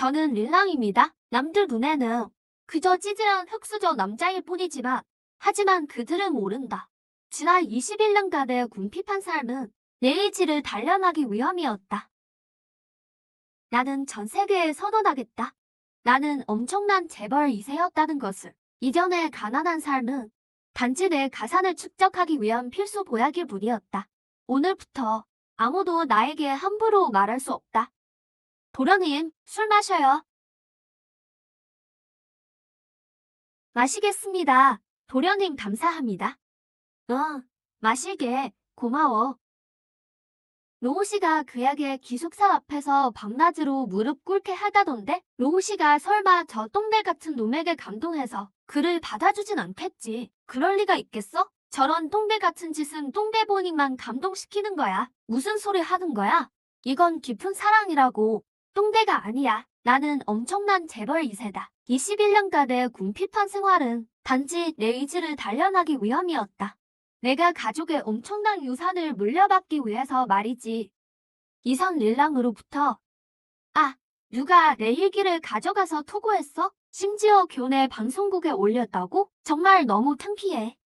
저는 릴랑입니다. 남들 눈에는 그저 찌질한 흙수저 남자일 뿐이지만 하지만 그들은 모른다. 지난 21년간의 궁핍한 삶은 내 의지를 단련하기 위함이었다. 나는 전 세계에 선언하겠다. 나는 엄청난 재벌 2세였다는 것을. 이전의 가난한 삶은 단지 내 가산을 축적하기 위한 필수 보약일 뿐이었다. 오늘부터 아무도 나에게 함부로 말할 수 없다. 도련님, 술 마셔요. 마시겠습니다. 도련님 감사합니다. 마실게. 고마워. 로우 씨가 그에게 기숙사 앞에서 밤낮으로 무릎 꿇게 하다던데 로우 씨가 설마 저 똥배 같은 놈에게 감동해서 그를 받아주진 않겠지. 그럴 리가 있겠어? 저런 똥배 같은 짓은 똥배 본인만 감동시키는 거야. 무슨 소리 하는 거야? 이건 깊은 사랑이라고. 똥배가 아니야. 나는 엄청난 재벌 2세다. 21년간의 궁핍한 생활은 단지 내 의지를 단련하기 위함이었다. 내가 가족의 엄청난 유산을 물려받기 위해서 말이지. 이선 릴랑으로부터 누가 내 일기를 가져가서 투고했어? 심지어 교내 방송국에 올렸다고? 정말 너무 창피해.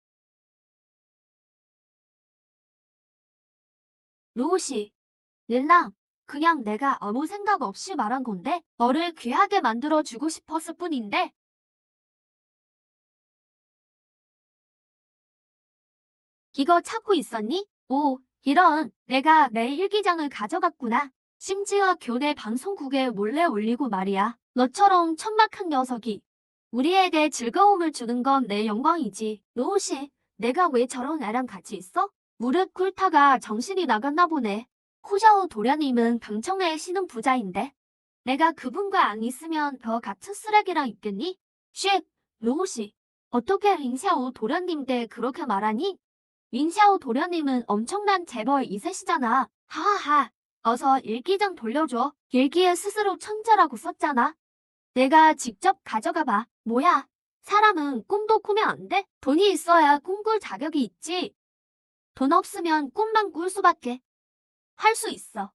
로우씨, 릴랑, 그냥 내가 아무 생각 없이 말한 건데 너를 귀하게 만들어주고 싶었을 뿐인데 이거 찾고 있었니? 오, 이런, 내가 내 일기장을 가져갔구나. 심지어 교내 방송국에 몰래 올리고 말이야. 너처럼 천박한 녀석이 우리에게 즐거움을 주는 건 내 영광이지. 노우씨, 내가 왜 저런 애랑 같이 있어? 무릎 꿇다가 정신이 나갔나 보네. 호샤오 도련님은 강청래에 시는 부자인데 내가 그분과 안 있으면 더 같은 쓰레기랑 있겠니? 쉿, 노우씨, 어떻게 링샤오 도련님 때 그렇게 말하니? 린샤오 도련님은 엄청난 재벌 2세시잖아. 하하하. 어서 일기장 돌려줘. 일기에 스스로 천재라고 썼잖아. 내가 직접 가져가봐. 뭐야? 사람은 꿈도 꾸면 안 돼? 돈이 있어야 꿈꿀 자격이 있지. 돈 없으면 꿈만 꿀 수밖에. 할 수 있어.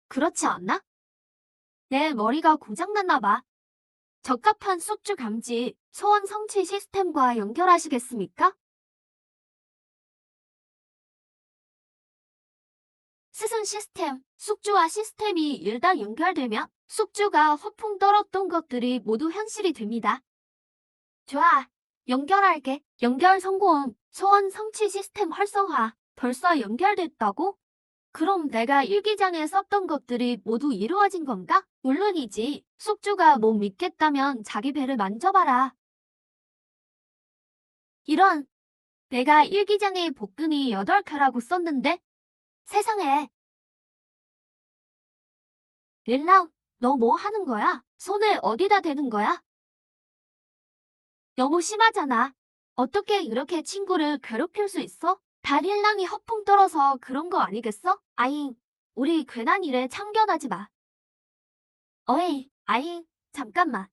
그렇지 않나? 내 머리가 고장났나 봐. 적합한 숙주 감지, 소원 성취 시스템과 연결하시겠습니까? 스승 시스템, 숙주와 시스템이 일단 연결되면 숙주가 허풍 떨었던 것들이 모두 현실이 됩니다. 좋아, 연결할게. 연결 성공, 소원 성취 시스템 활성화. 벌써 연결됐다고? 그럼 내가 일기장에 썼던 것들이 모두 이루어진 건가? 물론이지. 숙주가 못 믿겠다면 자기 배를 만져봐라. 이런, 내가 일기장에 복근이 8개라고 썼는데? 세상에. 릴랑, 너 뭐 하는 거야? 손을 어디다 대는 거야? 너무 심하잖아. 어떻게 이렇게 친구를 괴롭힐 수 있어? 다 릴랑이 허풍 떨어서 그런 거 아니겠어? 아잉, 우리 괜한 일에 참견하지 마. 어이, 아잉, 잠깐만.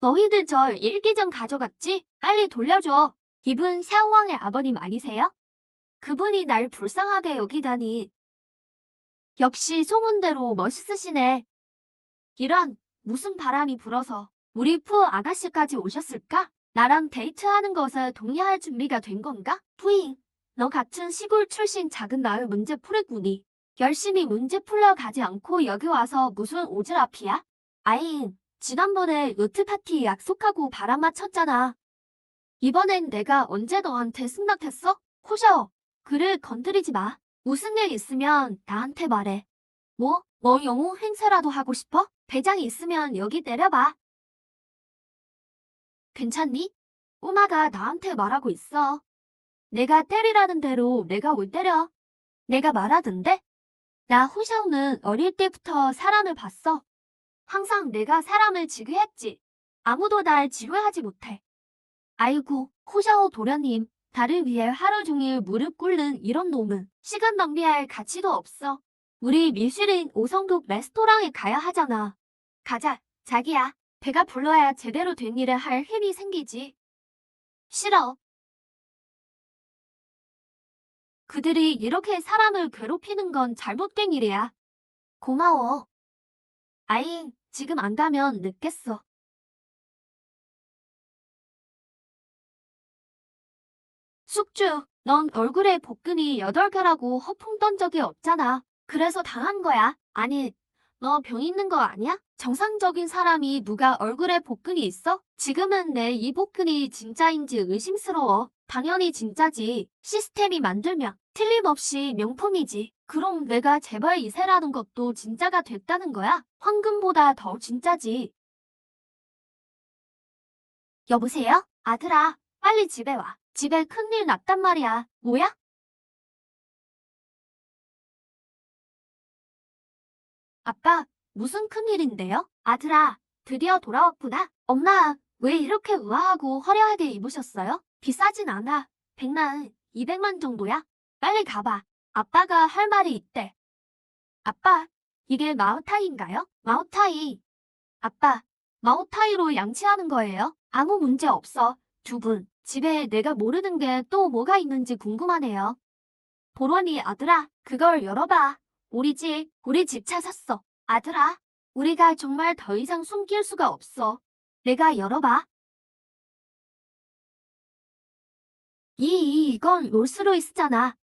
너희들 저 일기장 가져갔지? 빨리 돌려줘. 이분 샤오왕의 아버님 아니세요? 그분이 날 불쌍하게 여기다니. 역시 소문대로 멋있으시네. 이런, 무슨 바람이 불어서 우리 푸 아가씨까지 오셨을까? 나랑 데이트하는 것에 동의할 준비가 된 건가? 푸잉, 너 같은 시골 출신 작은 나을 문제 풀이꾼이 열심히 문제 풀러 가지 않고 여기 와서 무슨 오지랖이야? 아잉, 지난번에 요트 파티 약속하고 바람 맞췄잖아. 이번엔 내가 언제 너한테 승낙했어? 호셔, 그를 건드리지 마. 무슨 일 있으면 나한테 말해. 뭐 영웅 행세라도 하고 싶어? 배짱이 있으면 여기 내려봐. 괜찮니? 꼬마가 나한테 말하고 있어. 내가 때리라는 대로 내가 왜 때려? 내가 말하던데? 나 호샤오는 어릴 때부터 사람을 봤어. 항상 내가 사람을 지휘했지. 아무도 날 지휘하지 못해. 아이고, 호샤오 도련님. 나를 위해 하루 종일 무릎 꿇는 이런 놈은 시간 낭비할 가치도 없어. 우리 미슐린 5성급 레스토랑에 가야 하잖아. 가자, 자기야. 배가 불러야 제대로 된 일을 할 힘이 생기지. 싫어. 그들이 이렇게 사람을 괴롭히는 건 잘못된 일이야. 고마워. 아잉, 지금 안 가면 늦겠어. 숙주, 넌 얼굴에 복근이 8개라고 허풍 떤 적이 없잖아. 그래서 당한 거야. 아니, 너 병 있는 거 아니야? 정상적인 사람이 누가 얼굴에 복근이 있어? 지금은 내 이 복근이 진짜인지 의심스러워. 당연히 진짜지. 시스템이 만들면 틀림없이 명품이지. 그럼 내가 재벌 2세라는 것도 진짜가 됐다는 거야? 황금보다 더 진짜지. 여보세요? 아들아, 빨리 집에 와. 집에 큰일 났단 말이야. 뭐야? 아빠, 무슨 큰일인데요? 아들아, 드디어 돌아왔구나. 엄마, 왜 이렇게 우아하고 화려하게 입으셨어요? 비싸진 않아. 100만, 200만 정도야. 빨리 가봐. 아빠가 할 말이 있대. 아빠, 이게 마오타이인가요? 마오타이. 아빠, 마오타이로 양치하는 거예요? 아무 문제 없어. 두 분, 집에 내가 모르는 게 또 뭐가 있는지 궁금하네요. 보론이 아들아, 그걸 열어봐. 우리 집 찾았어. 아들아, 우리가 정말 더 이상 숨길 수가 없어. 내가 열어봐. 이건 롤스로이스잖아.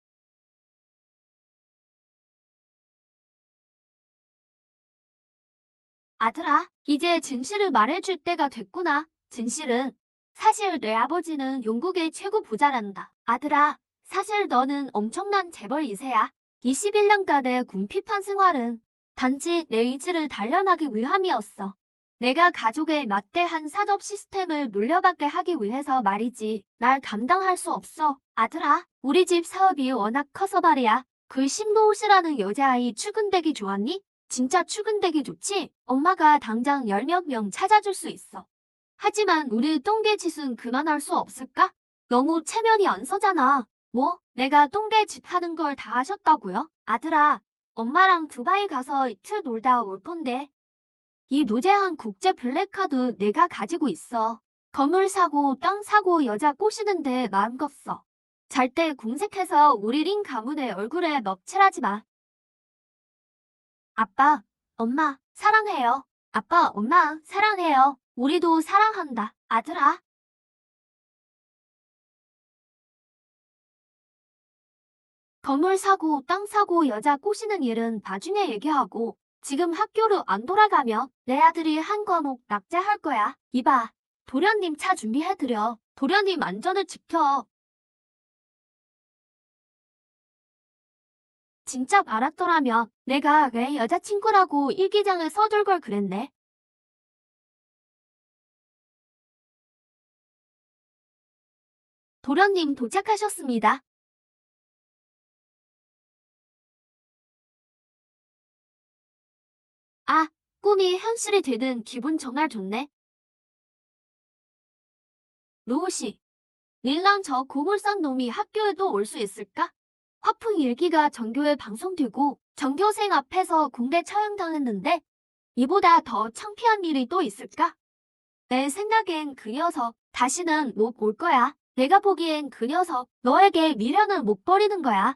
아들아, 이제 진실을 말해줄 때가 됐구나. 진실은 사실 내 아버지는 영국의 최고 부자란다. 아들아, 사실 너는 엄청난 재벌 2세야. 21년간의 궁핍한 생활은 단지 내 의지를 단련하기 위함이었어. 내가 가족의 막대한 산업 시스템을 물려받게 하기 위해서 말이지. 날 감당할 수 없어. 아들아, 우리 집 사업이 워낙 커서 말이야. 그 신보호씨라는 여자아이 출근되기 좋았니? 진짜 출근되기 좋지? 엄마가 당장 10몇 명 찾아줄 수 있어. 하지만 우리 똥개짓은 그만할 수 없을까? 너무 체면이 안 서잖아. 뭐? 내가 똥개짓 하는 걸 다 하셨다고요? 아들아, 엄마랑 두바이 가서 이틀 놀다 올 건데. 이 무제한 국제 블랙카드 내가 가지고 있어. 건물 사고, 땅 사고, 여자 꼬시는데 마음껏 써. 잘 때 공색해서 우리 린 가문의 얼굴에 먹칠하지 마. 아빠, 엄마, 사랑해요. 아빠, 엄마, 사랑해요. 우리도 사랑한다. 아들아. 건물 사고, 땅 사고, 여자 꼬시는 일은 나중에 얘기하고 지금 학교로 안 돌아가면 내 아들이 한 과목 낙제할 거야. 이봐, 도련님 차 준비해드려. 도련님 안전을 지켜. 진짜 알았더라면 내가 왜 여자친구라고 일기장을 써둘 걸 그랬네. 도련님 도착하셨습니다. 아, 꿈이 현실이 되는 기분 정말 좋네. 로우씨, 릴랑 저 고물상 놈이 학교에도 올 수 있을까? 화풍 일기가 전교에 방송되고 전교생 앞에서 공대 처형당했는데 이보다 더 창피한 일이 또 있을까? 내 생각엔 그 녀석 다시는 못 올 거야. 내가 보기엔 그 녀석 너에게 미련을 못 버리는 거야.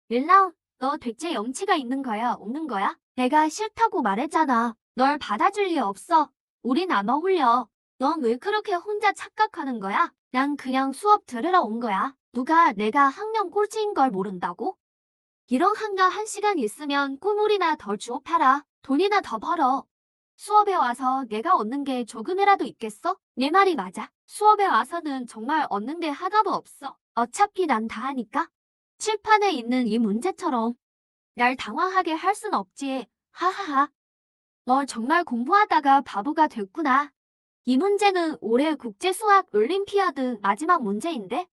릴랑, 너 대체 염치가 있는 거야, 없는 거야? 내가 싫다고 말했잖아. 널 받아줄 리 없어. 우린 안 어울려. 넌 왜 그렇게 혼자 착각하는 거야? 난 그냥 수업 들으러 온 거야. 누가 내가 학년 꼴찌인 걸 모른다고? 이런 한가 1시간 있으면 꾸물이나 더 주워 팔아. 돈이나 더 벌어. 수업에 와서 내가 얻는 게 조금이라도 있겠어? 내 말이 맞아. 수업에 와서는 정말 얻는 게 하나도 없어. 어차피 난 다 하니까. 칠판에 있는 이 문제처럼 날 당황하게 할 순 없지. 하하하. 너 정말 공부하다가 바보가 됐구나. 이 문제는 올해 국제수학 올림피아드 마지막 문제인데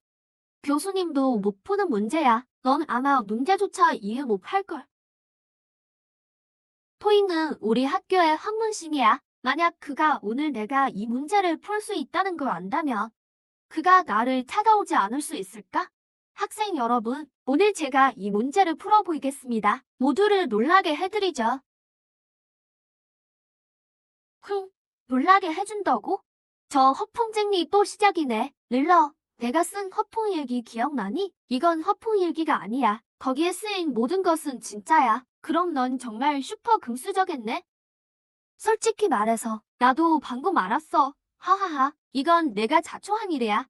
교수님도 못 푸는 문제야. 넌 아마 문제조차 이해 못 할걸. 토익은 우리 학교의 학문심이야. 만약 그가 오늘 내가 이 문제를 풀 수 있다는 걸 안다면 그가 나를 찾아오지 않을 수 있을까? 학생 여러분, 오늘 제가 이 문제를 풀어보이겠습니다. 모두를 놀라게 해드리죠. 놀라게 해준다고? 저 허풍쟁이 또 시작이네. 릴러, 내가 쓴 허풍일기 기억나니? 이건 허풍일기가 아니야. 거기에 쓰인 모든 것은 진짜야. 그럼 넌 정말 슈퍼 금수저겠네? 솔직히 말해서 나도 방금 알았어. 하하하. 이건 내가 자초한 일이야.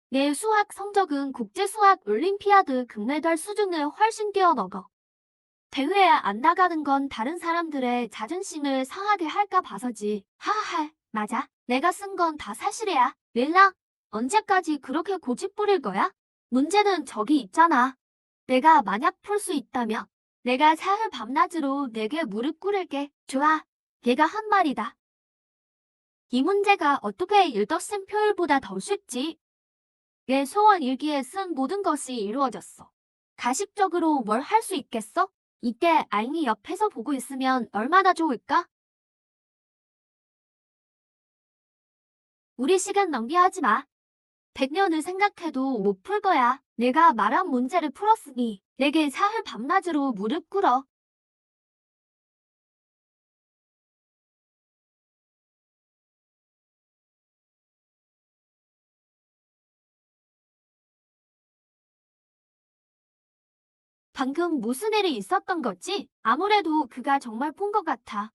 내 수학 성적은 국제수학 올림피아드 금메달 수준을 훨씬 뛰어넘어. 대회에 안 나가는 건 다른 사람들의 자존심을 상하게 할까 봐서지. 하하, 맞아. 내가 쓴 건 다 사실이야. 릴라, 언제까지 그렇게 고집 부릴 거야? 문제는 저기 있잖아. 내가 만약 풀 수 있다면 내가 사흘 밤낮으로 내게 무릎 꿇을게. 좋아. 걔가 한 말이다. 이 문제가 어떻게 일더슨 표일보다 더 쉽지? 내 소원 일기에 쓴 모든 것이 이루어졌어. 가식적으로 뭘 할 수 있겠어? 이때 아잉이 옆에서 보고 있으면 얼마나 좋을까? 우리 시간 낭비하지 마. 100년을 생각해도 못 풀 거야. 내가 말한 문제를 풀었으니 내게 사흘 밤낮으로 무릎 꿇어. 방금 무슨 일이 있었던 거지? 아무래도 그가 정말 푼 것 같아.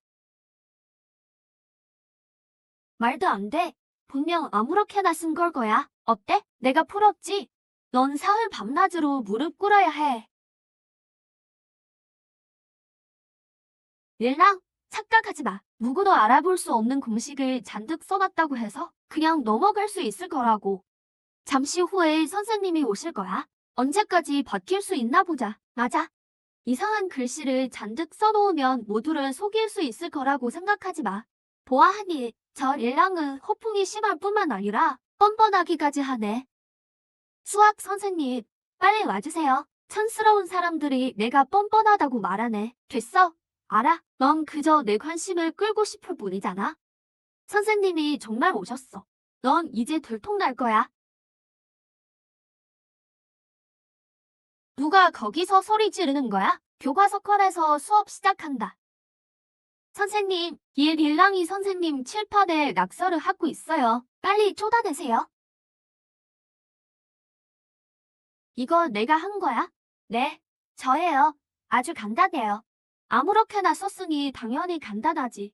말도 안 돼. 분명 아무렇게나 쓴 걸 거야. 어때? 내가 풀었지? 넌 사흘 밤낮으로 무릎 꿇어야 해. 릴랑, 착각하지 마. 누구도 알아볼 수 없는 공식을 잔뜩 써놨다고 해서 그냥 넘어갈 수 있을 거라고. 잠시 후에 선생님이 오실 거야. 언제까지 버틸 수 있나 보자. 맞아. 이상한 글씨를 잔뜩 써놓으면 모두를 속일 수 있을 거라고 생각하지 마. 보아하니, 저 릴랑은 허풍이 심할 뿐만 아니라 뻔뻔하기까지 하네. 수학 선생님, 빨리 와주세요. 촌스러운 사람들이 내가 뻔뻔하다고 말하네. 됐어. 알아. 넌 그저 내 관심을 끌고 싶을 뿐이잖아. 선생님이 정말 오셨어. 넌 이제 들통날 거야. 누가 거기서 소리 지르는 거야? 교과서권에서 수업 시작한다. 선생님, 이 릴랑이 선생님 칠판에 낙서를 하고 있어요. 빨리 쏟아내세요. 이거 내가 한 거야? 네, 저예요. 아주 간단해요. 아무렇게나 썼으니 당연히 간단하지.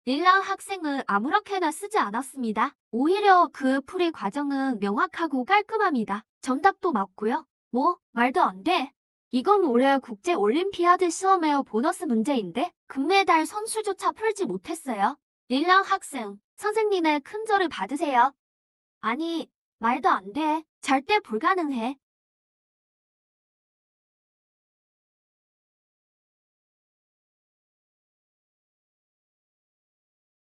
릴랑 학생은 아무렇게나 쓰지 않았습니다. 오히려 그 풀이 과정은 명확하고 깔끔합니다. 정답도 맞고요. 뭐, 말도 안 돼. 이건 올해 국제올림피아드 시험의 보너스 문제인데 금메달 선수조차 풀지 못했어요. 릴랑 학생, 선생님의 큰절을 받으세요. 아니, 말도 안 돼. 절대 불가능해.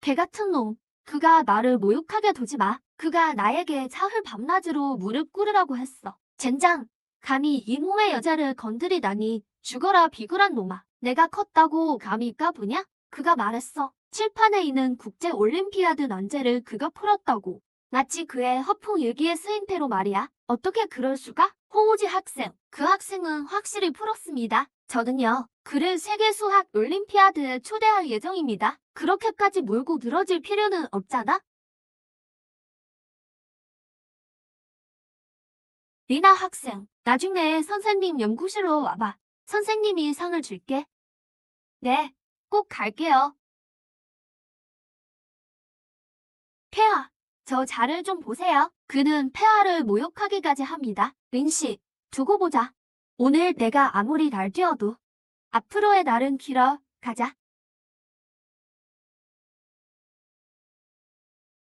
개 같은 놈. 그가 나를 모욕하게 두지 마. 그가 나에게 사흘 밤낮으로 무릎 꿇으라고 했어. 젠장. 감히 이 몸의 여자를 건드리다니. 죽어라 비굴한 놈아. 내가 컸다고 감히 까부냐? 그가 말했어. 칠판에 있는 국제올림피아드 난제를 그가 풀었다고. 마치 그의 허풍 일기에 쓰인 태로 말이야. 어떻게 그럴 수가? 홍우지 학생. 그 학생은 확실히 풀었습니다. 저는요. 그를 세계수학 올림피아드에 초대할 예정입니다. 그렇게까지 몰고 늘어질 필요는 없잖아? 리나 학생, 나중에 선생님 연구실로 와봐. 선생님이 상을 줄게. 네, 꼭 갈게요. 폐하, 저 자를 좀 보세요. 그는 폐하를 모욕하기까지 합니다. 린씨, 두고 보자. 오늘 내가 아무리 날뛰어도 앞으로의 날은 길어. 가자.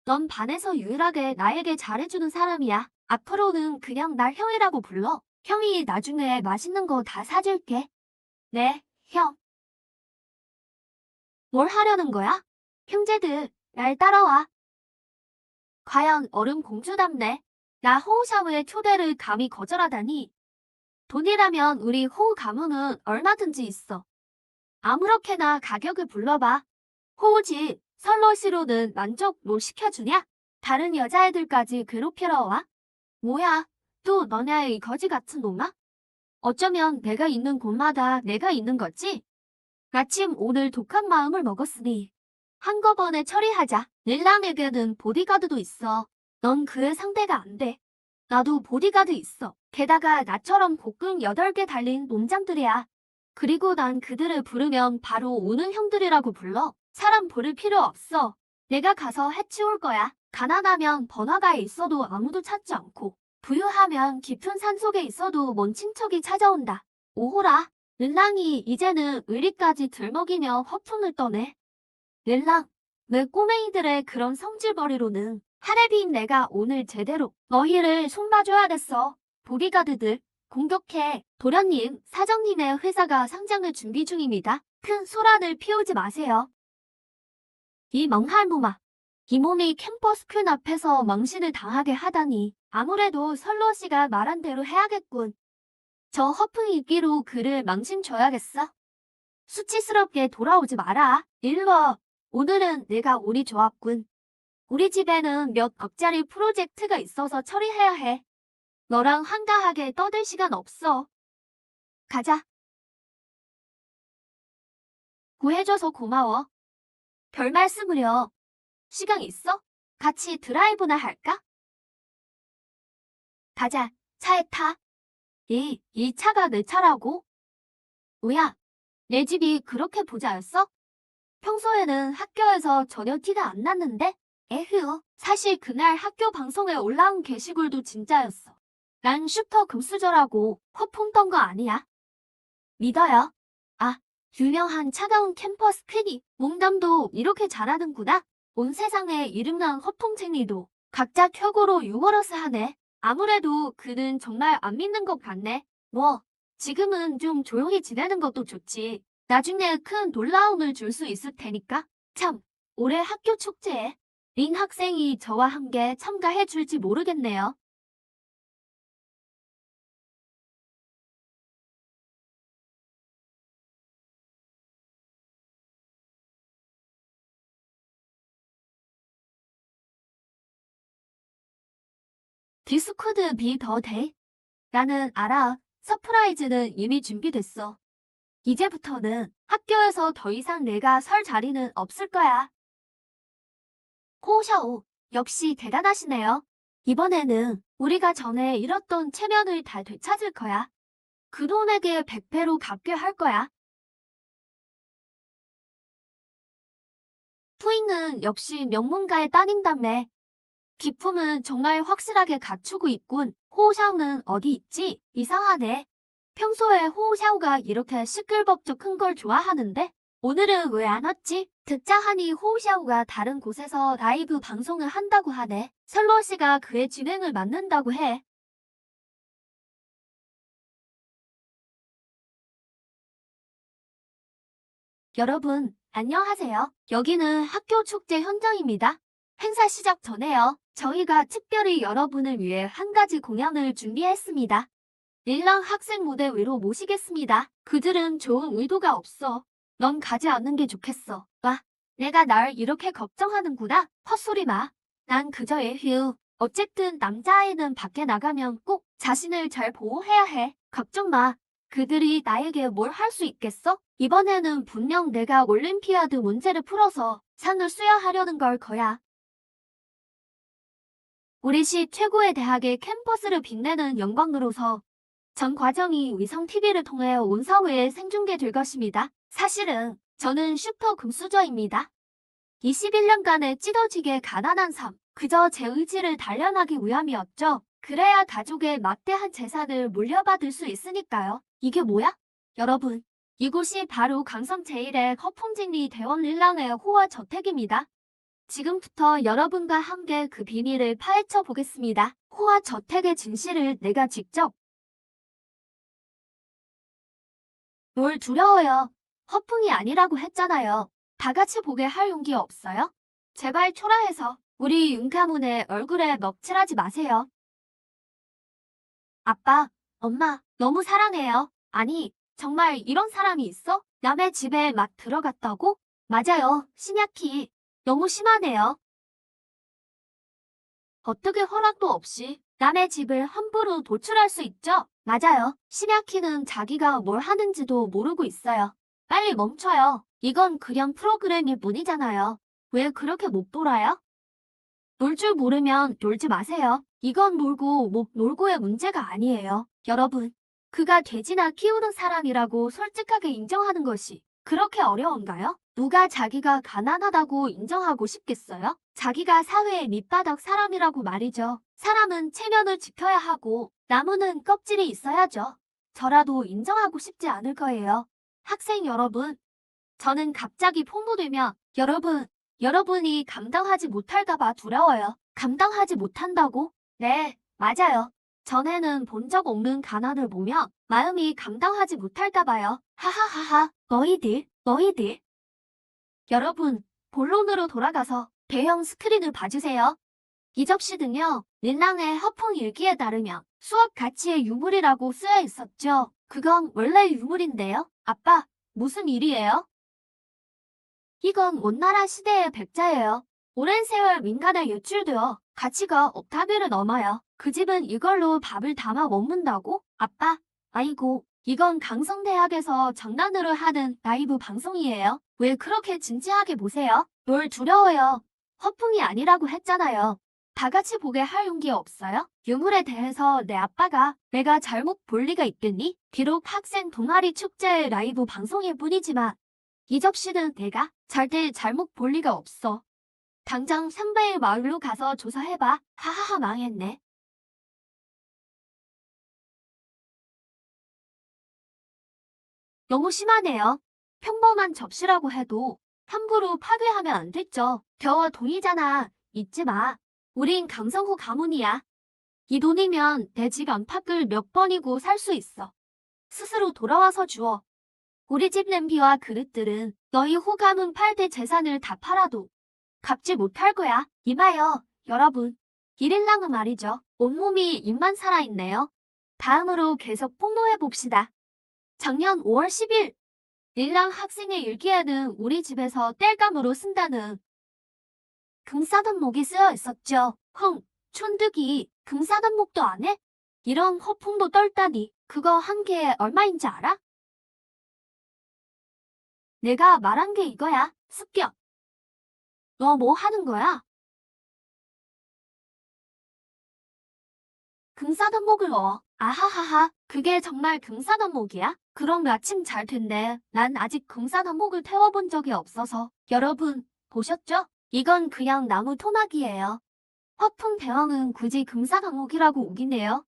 넌 반에서 유일하게 나에게 잘해주는 사람이야. 앞으로는 그냥 날 형이라고 불러. 형이 나중에 맛있는 거 다 사줄게. 네, 형. 뭘 하려는 거야? 형제들, 날 따라와. 과연 얼음 공주답네. 나 호우샤워의 초대를 감히 거절하다니. 돈이라면 우리 호우 가문은 얼마든지 있어. 아무렇게나 가격을 불러봐. 호우지, 설러시로는 만족 못 시켜주냐? 다른 여자애들까지 괴롭히러 와? 뭐야, 또 너네 이 거지 같은 놈아? 어쩌면 내가 있는 곳마다 내가 있는 거지? 마침 오늘 독한 마음을 먹었으니 한꺼번에 처리하자. 릴랑에게는 보디가드도 있어. 넌 그의 상대가 안 돼. 나도 보디가드 있어. 게다가 나처럼 복근 8개 달린 놈장들이야. 그리고 난 그들을 부르면 바로 오는 형들이라고 불러. 사람 부를 필요 없어. 내가 가서 해치울 거야. 가난하면 번화가에 있어도 아무도 찾지 않고, 부유하면 깊은 산속에 있어도 먼 친척이 찾아온다. 오호라. 릴랑이 이제는 의리까지 들먹이며 허풍을 떠네. 릴랑, 내 꼬맹이들의 그런 성질벌이로는 하레비인 내가 오늘 제대로 너희를 손봐줘야겠어. 보디가드들, 공격해. 도련님, 사장님의 회사가 상장을 준비 중입니다. 큰 소란을 피우지 마세요. 이 멍할무마. 이 몸이 캠퍼스 퀸 앞에서 망신을 당하게 하다니. 아무래도 설로 씨가 말한 대로 해야겠군. 저 허풍 입기로 그를 망신 줘야겠어. 수치스럽게 돌아오지 마라. 일로 와. 오늘은 내가 운이 좋았군. 우리 집에는 몇 억짜리 프로젝트가 있어서 처리해야 해. 너랑 한가하게 떠들 시간 없어. 가자. 구해줘서 고마워. 별 말씀을요. 시간 있어? 같이 드라이브나 할까? 가자. 차에 타. 이 차가 내 차라고? 뭐야? 내 집이 그렇게 부자였어? 평소에는 학교에서 전혀 티가 안 났는데? 에휴, 사실 그날 학교 방송에 올라온 게시글도 진짜였어. 난 슈퍼 금수저라고 허풍 떤 거 아니야. 믿어요. 아, 유명한 차가운 캠퍼스 퀸이 농담도 이렇게 잘하는구나. 온 세상에 이름난 허풍쟁이도 각자 쾌거로 유머러스하네. 아무래도 그는 정말 안 믿는 것 같네. 뭐, 지금은 좀 조용히 지내는 것도 좋지. 나중에 큰 놀라움을 줄 수 있을 테니까. 참, 올해 학교 축제에 린 학생이 저와 함께 참가해 줄지 모르겠네요. 디스코드 비 더 돼? 나는 알아. 서프라이즈는 이미 준비됐어. 이제부터는 학교에서 더 이상 내가 설 자리는 없을 거야. 호샤오, 역시 대단하시네요. 이번에는 우리가 전에 잃었던 체면을 다 되찾을 거야. 그놈에게 100배로 갚게 할 거야. 푸잉은 역시 명문가의 따님답네. 기품은 정말 확실하게 갖추고 있군. 호샤오는 어디 있지? 이상하네. 평소에 호샤오가 이렇게 시끌벅적 큰 걸 좋아하는데 오늘은 왜 안 왔지? 듣자 하니 호샤오가 다른 곳에서 라이브 방송을 한다고 하네. 설로 씨가 그의 진행을 맡는다고 해. 여러분, 안녕하세요. 여기는 학교 축제 현장입니다. 행사 시작 전에요. 저희가 특별히 여러분을 위해 한 가지 공연을 준비했습니다. 릴랑 학생 무대 위로 모시겠습니다. 그들은 좋은 의도가 없어. 넌 가지 않는 게 좋겠어. 와, 내가 날 이렇게 걱정하는구나. 헛소리 마. 난 그저 애휴. 어쨌든 남자아이는 밖에 나가면 꼭 자신을 잘 보호해야 해. 걱정 마. 그들이 나에게 뭘 할 수 있겠어? 이번에는 분명 내가 올림피아드 문제를 풀어서 상을 수여하려는 걸 거야. 우리 시 최고의 대학의 캠퍼스를 빛내는 영광으로서 전 과정이 위성 TV를 통해 온 사회에 생중계될 것입니다. 사실은 저는 슈퍼 금수저입니다. 21년간의 찢어지게 가난한 삶, 그저 제 의지를 단련하기 위함이었죠. 그래야 가족의 막대한 재산을 물려받을 수 있으니까요. 이게 뭐야? 여러분, 이곳이 바로 강성 제1의 허풍쟁이 대원 릴랑의 호화 저택입니다. 지금부터 여러분과 함께 그 비밀을 파헤쳐 보겠습니다. 호화 저택의 진실을 내가 직접. 뭘 두려워요. 허풍이 아니라고 했잖아요. 다 같이 보게 할 용기 없어요? 제발 초라해서 우리 윤가문의 얼굴에 먹칠하지 마세요. 아빠, 엄마, 너무 사랑해요. 아니, 정말 이런 사람이 있어? 남의 집에 막 들어갔다고? 맞아요, 신약희. 너무 심하네요. 어떻게 허락도 없이 남의 집을 함부로 도출할 수 있죠? 맞아요. 심야키는 자기가 뭘 하는지도 모르고 있어요. 빨리 멈춰요. 이건 그냥 프로그램일 뿐이잖아요. 왜 그렇게 못 돌아요? 놀 줄 모르면 놀지 마세요. 이건 놀고 못 놀고의 문제가 아니에요. 여러분, 그가 돼지나 키우는 사람이라고 솔직하게 인정하는 것이 그렇게 어려운가요? 누가 자기가 가난하다고 인정하고 싶겠어요? 자기가 사회의 밑바닥 사람이라고 말이죠. 사람은 체면을 지켜야 하고 나무는 껍질이 있어야죠. 저라도 인정하고 싶지 않을 거예요. 학생 여러분, 저는 갑자기 폭로되면 여러분이 감당하지 못할까봐 두려워요. 감당하지 못한다고? 네, 맞아요. 전에는 본 적 없는 가난을 보며 마음이 감당하지 못할까봐요. 하하하하, 너희들. 여러분, 본론으로 돌아가서 대형 스크린을 봐주세요. 이적시 등요, 린랑의 허풍 일기에 따르면 수업 가치의 유물이라고 쓰여 있었죠. 그건 원래 유물인데요. 아빠, 무슨 일이에요? 이건 원나라 시대의 백자예요. 오랜 세월 민간에 유출되어 가치가 억타비를 넘어요. 그 집은 이걸로 밥을 담아 먹는다고? 아빠, 아이고, 이건 강성대학에서 장난으로 하는 라이브 방송이에요. 왜 그렇게 진지하게 보세요? 뭘 두려워요. 허풍이 아니라고 했잖아요. 다 같이 보게 할 용기 없어요? 유물에 대해서 내 아빠가 내가 잘못 볼 리가 있겠니? 비록 학생 동아리 축제의 라이브 방송일 뿐이지만 이적 씨는 내가 절대 잘못 볼 리가 없어. 당장 선배의 마을로 가서 조사해봐. 하하하 망했네. 너무 심하네요. 평범한 접시라고 해도 함부로 파괴하면 안 됐죠. 겨우 돈이잖아. 잊지 마. 우린 강성호 가문이야. 이 돈이면 내 집 안팎을 몇 번이고 살 수 있어. 스스로 돌아와서 주어. 우리 집 냄비와 그릇들은 너희 호가문 8대 재산을 다 팔아도 갚지 못할 거야. 이봐요, 여러분. 일일랑은 말이죠. 온몸이 입만 살아있네요. 다음으로 계속 폭로해봅시다. 작년 5월 10일, 일랑 학생의 일기에는 우리 집에서 땔감으로 쓴다는 금사단목이 쓰여 있었죠. 촌득이 금사단목도 안 해? 이런 허풍도 떨다니. 그거 한 개에 얼마인지 알아? 내가 말한 게 이거야. 습격. 너 뭐 하는 거야? 금사단목을 넣어. 아하하하, 그게 정말 금사단목이야? 그럼 마침 잘 됐네. 난 아직 금사단목을 태워본 적이 없어서. 여러분, 보셨죠? 이건 그냥 나무 토막이에요. 허풍 대왕은 굳이 금사단목이라고 우기네요.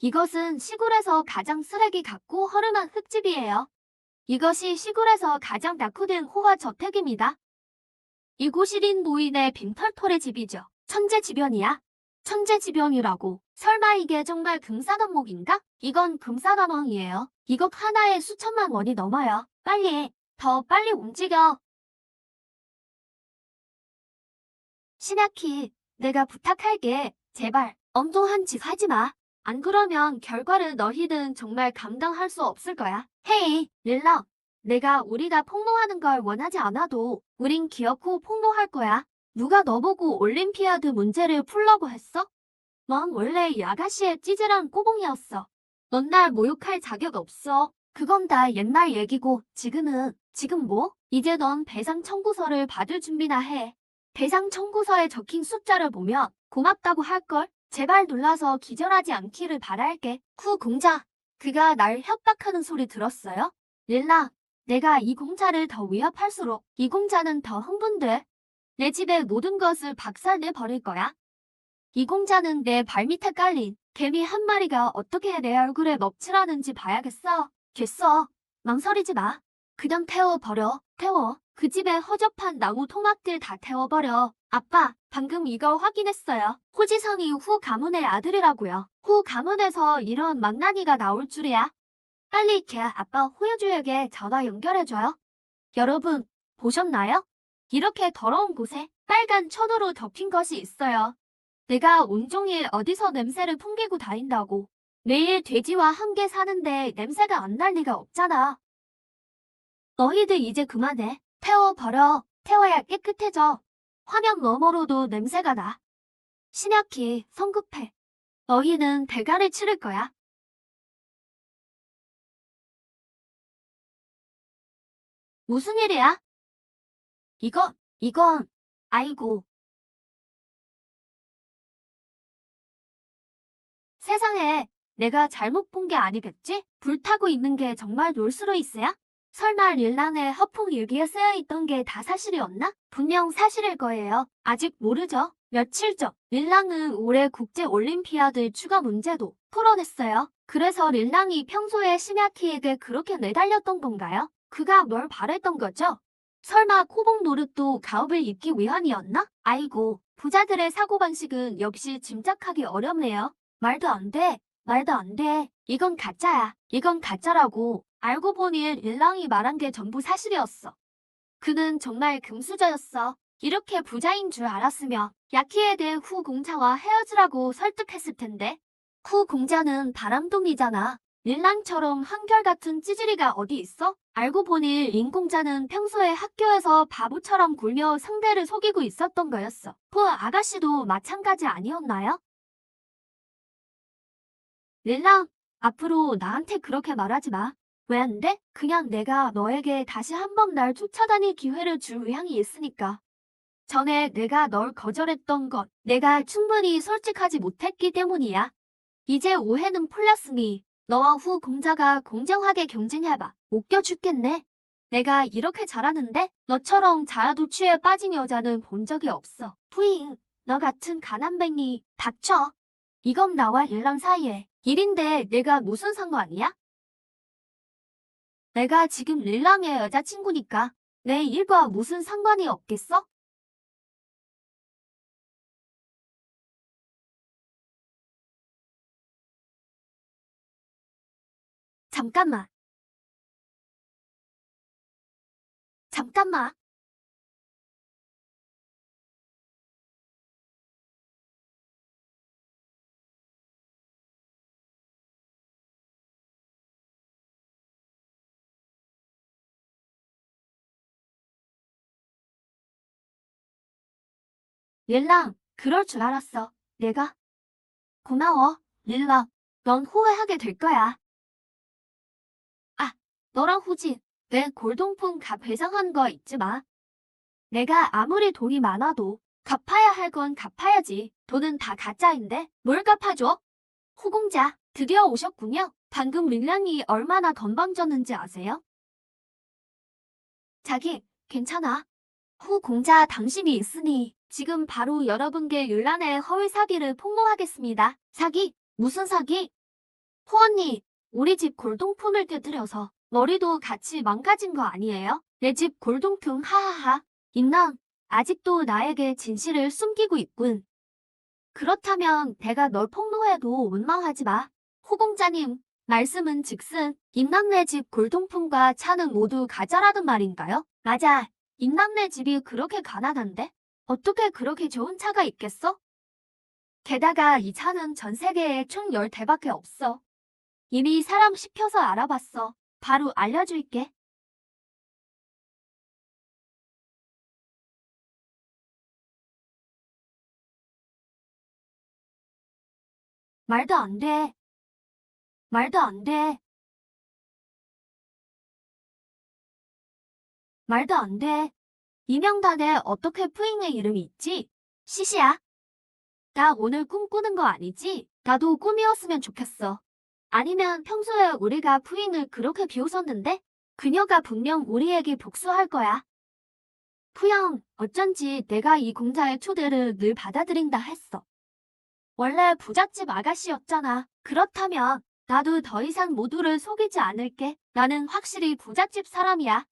이것은 시골에서 가장 쓰레기 같고 허름한 흙집이에요. 이것이 시골에서 가장 낙후된 호화 저택입니다. 이곳이 린 노인의 빈털터의 집이죠. 천재지변이야. 천재지변이라고. 설마 이게 정말 금사단목인가? 이건 금사단왕이에요. 이것 하나에 수천만 원이 넘어요. 빨리, 더 빨리 움직여. 신학희, 내가 부탁할게. 제발, 엉뚱한 짓 하지 마. 안 그러면 결과를 너희는 정말 감당할 수 없을 거야. 헤이, 릴라. 내가 우리가 폭로하는 걸 원하지 않아도 우린 기어코 폭로할 거야. 누가 너보고 올림피아드 문제를 풀라고 했어? 넌 원래 이 아가씨의 찌질한 꼬봉이었어. 넌 날 모욕할 자격 없어. 그건 다 옛날 얘기고 지금 뭐? 이제 넌 배상 청구서를 받을 준비나 해. 배상 청구서에 적힌 숫자를 보면 고맙다고 할걸? 제발 놀라서 기절하지 않기를 바랄게. 공자. 그가 날 협박하는 소리 들었어요? 릴라, 내가 이 공자를 더 위협할수록 이 공자는 더 흥분돼. 내 집의 모든 것을 박살내 버릴 거야. 이 공자는 내 발밑에 깔린 개미 한 마리가 어떻게 내 얼굴에 먹칠하는지 봐야겠어. 됐어. 망설이지 마. 그냥 태워버려. 태워. 그 집에 허접한 나무 토막들 다 태워버려. 아빠, 방금 이거 확인했어요. 호지성이 후 가문의 아들이라고요. 후 가문에서 이런 망나니가 나올 줄이야. 빨리 걔 아빠 호여주에게 전화 연결해줘요. 여러분, 보셨나요? 이렇게 더러운 곳에 빨간 천으로 덮인 것이 있어요. 내가 온종일 어디서 냄새를 풍기고 다닌다고. 매일 돼지와 함께 사는데 냄새가 안 날 리가 없잖아. 너희들 이제 그만해. 태워버려. 태워야 깨끗해져. 화면 너머로도 냄새가 나. 신약히 성급해. 너희는 대가를 치를 거야. 무슨 일이야? 이건, 아이고. 세상에, 내가 잘못 본 게 아니겠지? 불타고 있는 게 정말 롤스로이스야? 설마 릴란의 허풍 일기에 쓰여있던 게 다 사실이었나? 분명 사실일 거예요. 아직 모르죠. 며칠 전 릴랑은 올해 국제올림피아드 추가 문제도 풀어냈어요. 그래서 릴랑이 평소에 시냐키에게 그렇게 내달렸던 건가요? 그가 뭘 바랬던 거죠? 설마 코봉 노릇도 가업을 잇기 위함이었나? 아이고, 부자들의 사고방식은 역시 짐작하기 어렵네요. 말도 안 돼. 말도 안 돼. 이건 가짜야. 이건 가짜라고. 알고 보니 릴랑이 말한 게 전부 사실이었어. 그는 정말 금수저였어. 이렇게 부자인 줄 알았으면 야키에 대해 후 공자와 헤어지라고 설득했을 텐데. 후 공자는 바람둥이잖아. 릴랑처럼 한결같은 찌질이가 어디 있어? 알고 보니 린 공자는 평소에 학교에서 바보처럼 굴며 상대를 속이고 있었던 거였어. 후 아가씨도 마찬가지 아니었나요? 릴랑, 앞으로 나한테 그렇게 말하지 마. 왜 안 돼? 그냥 내가 너에게 다시 한번 날 쫓아다닐 기회를 줄 의향이 있으니까. 전에 내가 널 거절했던 것, 내가 충분히 솔직하지 못했기 때문이야. 이제 오해는 풀렸으니 너와 후 공자가 공정하게 경쟁해봐. 웃겨 죽겠네. 내가 이렇게 잘하는데 너처럼 자아도취에 빠진 여자는 본 적이 없어. 푸잉, 너 같은 가난뱅이, 닥쳐. 이건 나와 릴랑 사이에 일인데 내가 무슨 상관이야? 내가 지금 릴랑의 여자친구니까 내 일과 무슨 상관이 없겠어? 잠깐만, 잠깐만. 릴랑, 그럴 줄 알았어. 내가. 고마워, 릴랑. 넌 후회하게 될 거야. 아, 너랑 후진, 내 골동품 값 배상한 거 잊지 마. 내가 아무리 돈이 많아도 갚아야 할 건 갚아야지. 돈은 다 가짜인데 뭘 갚아줘? 후공자, 드디어 오셨군요. 방금 릴랑이 얼마나 건방졌는지 아세요? 자기, 괜찮아. 후공자 당신이 있으니 지금 바로 여러분께 릴란의 허위 사기를 폭로하겠습니다. 사기? 무슨 사기? 후 언니, 우리 집 골동품을 깨뜨려서 머리도 같이 망가진 거 아니에요? 내 집 골동품 하하하. 임랑, 아직도 나에게 진실을 숨기고 있군. 그렇다면 내가 널 폭로해도 원망하지 마. 호공자님, 말씀은 즉슨 임남네 집 골동품과 차는 모두 가짜라던 말인가요? 맞아. 임남네 집이 그렇게 가난한데? 어떻게 그렇게 좋은 차가 있겠어? 게다가 이 차는 전 세계에 총 10대밖에 없어. 이미 사람 시켜서 알아봤어. 바로 알려줄게. 말도 안 돼. 말도 안 돼. 말도 안 돼. 이 명단에 어떻게 푸잉의 이름이 있지? 시시야. 나 오늘 꿈꾸는 거 아니지? 나도 꿈이었으면 좋겠어. 아니면 평소에 우리가 푸잉을 그렇게 비웃었는데? 그녀가 분명 우리에게 복수할 거야. 푸영, 어쩐지 내가 이 공자의 초대를 늘 받아들인다 했어. 원래 부잣집 아가씨였잖아. 그렇다면 나도 더 이상 모두를 속이지 않을게. 나는 확실히 부잣집 사람이야.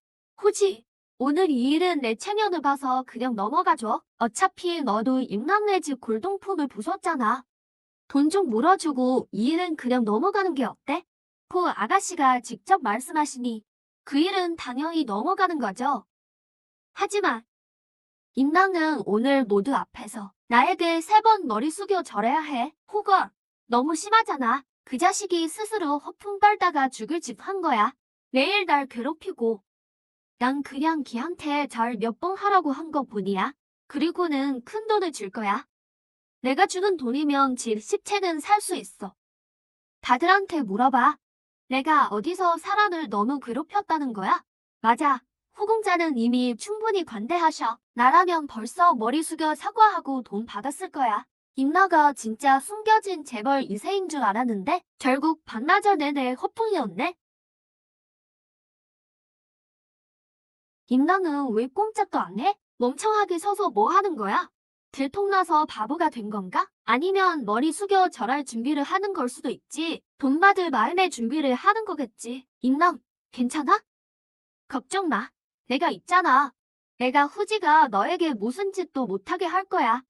호지, 오늘 이 일은 내 체면을 봐서 그냥 넘어가줘. 어차피 너도 임남네 집 골동품을 부쉈잖아. 돈 좀 물어주고 이 일은 그냥 넘어가는 게 어때? 그 아가씨가 직접 말씀하시니 그 일은 당연히 넘어가는 거죠. 하지만 임랑은 오늘 모두 앞에서 나에게 3번 머리 숙여 절해야 해. 호걸, 너무 심하잖아. 그 자식이 스스로 허풍 떨다가 죽을 짓 한 거야. 매일 날 괴롭히고 난 그냥 걔한테 잘 몇 번 하라고 한 것뿐이야. 그리고는 큰 돈을 줄 거야. 내가 주는 돈이면 집 10채는 살 수 있어. 다들한테 물어봐. 내가 어디서 사람을 너무 괴롭혔다는 거야? 맞아. 후공자는 이미 충분히 관대하셔. 나라면 벌써 머리 숙여 사과하고 돈 받았을 거야. 임나가 진짜 숨겨진 재벌 2세인 줄 알았는데 결국 반나절 내내 허풍이었네. 임나는 왜 꼼짝도 안 해? 멍청하게 서서 뭐 하는 거야? 들통나서 바보가 된 건가? 아니면 머리 숙여 절할 준비를 하는 걸 수도 있지. 돈 받을 마음의 준비를 하는 거겠지. 임나, 괜찮아? 걱정 마. 내가 있잖아. 내가 후지가 너에게 무슨 짓도 못하게 할 거야.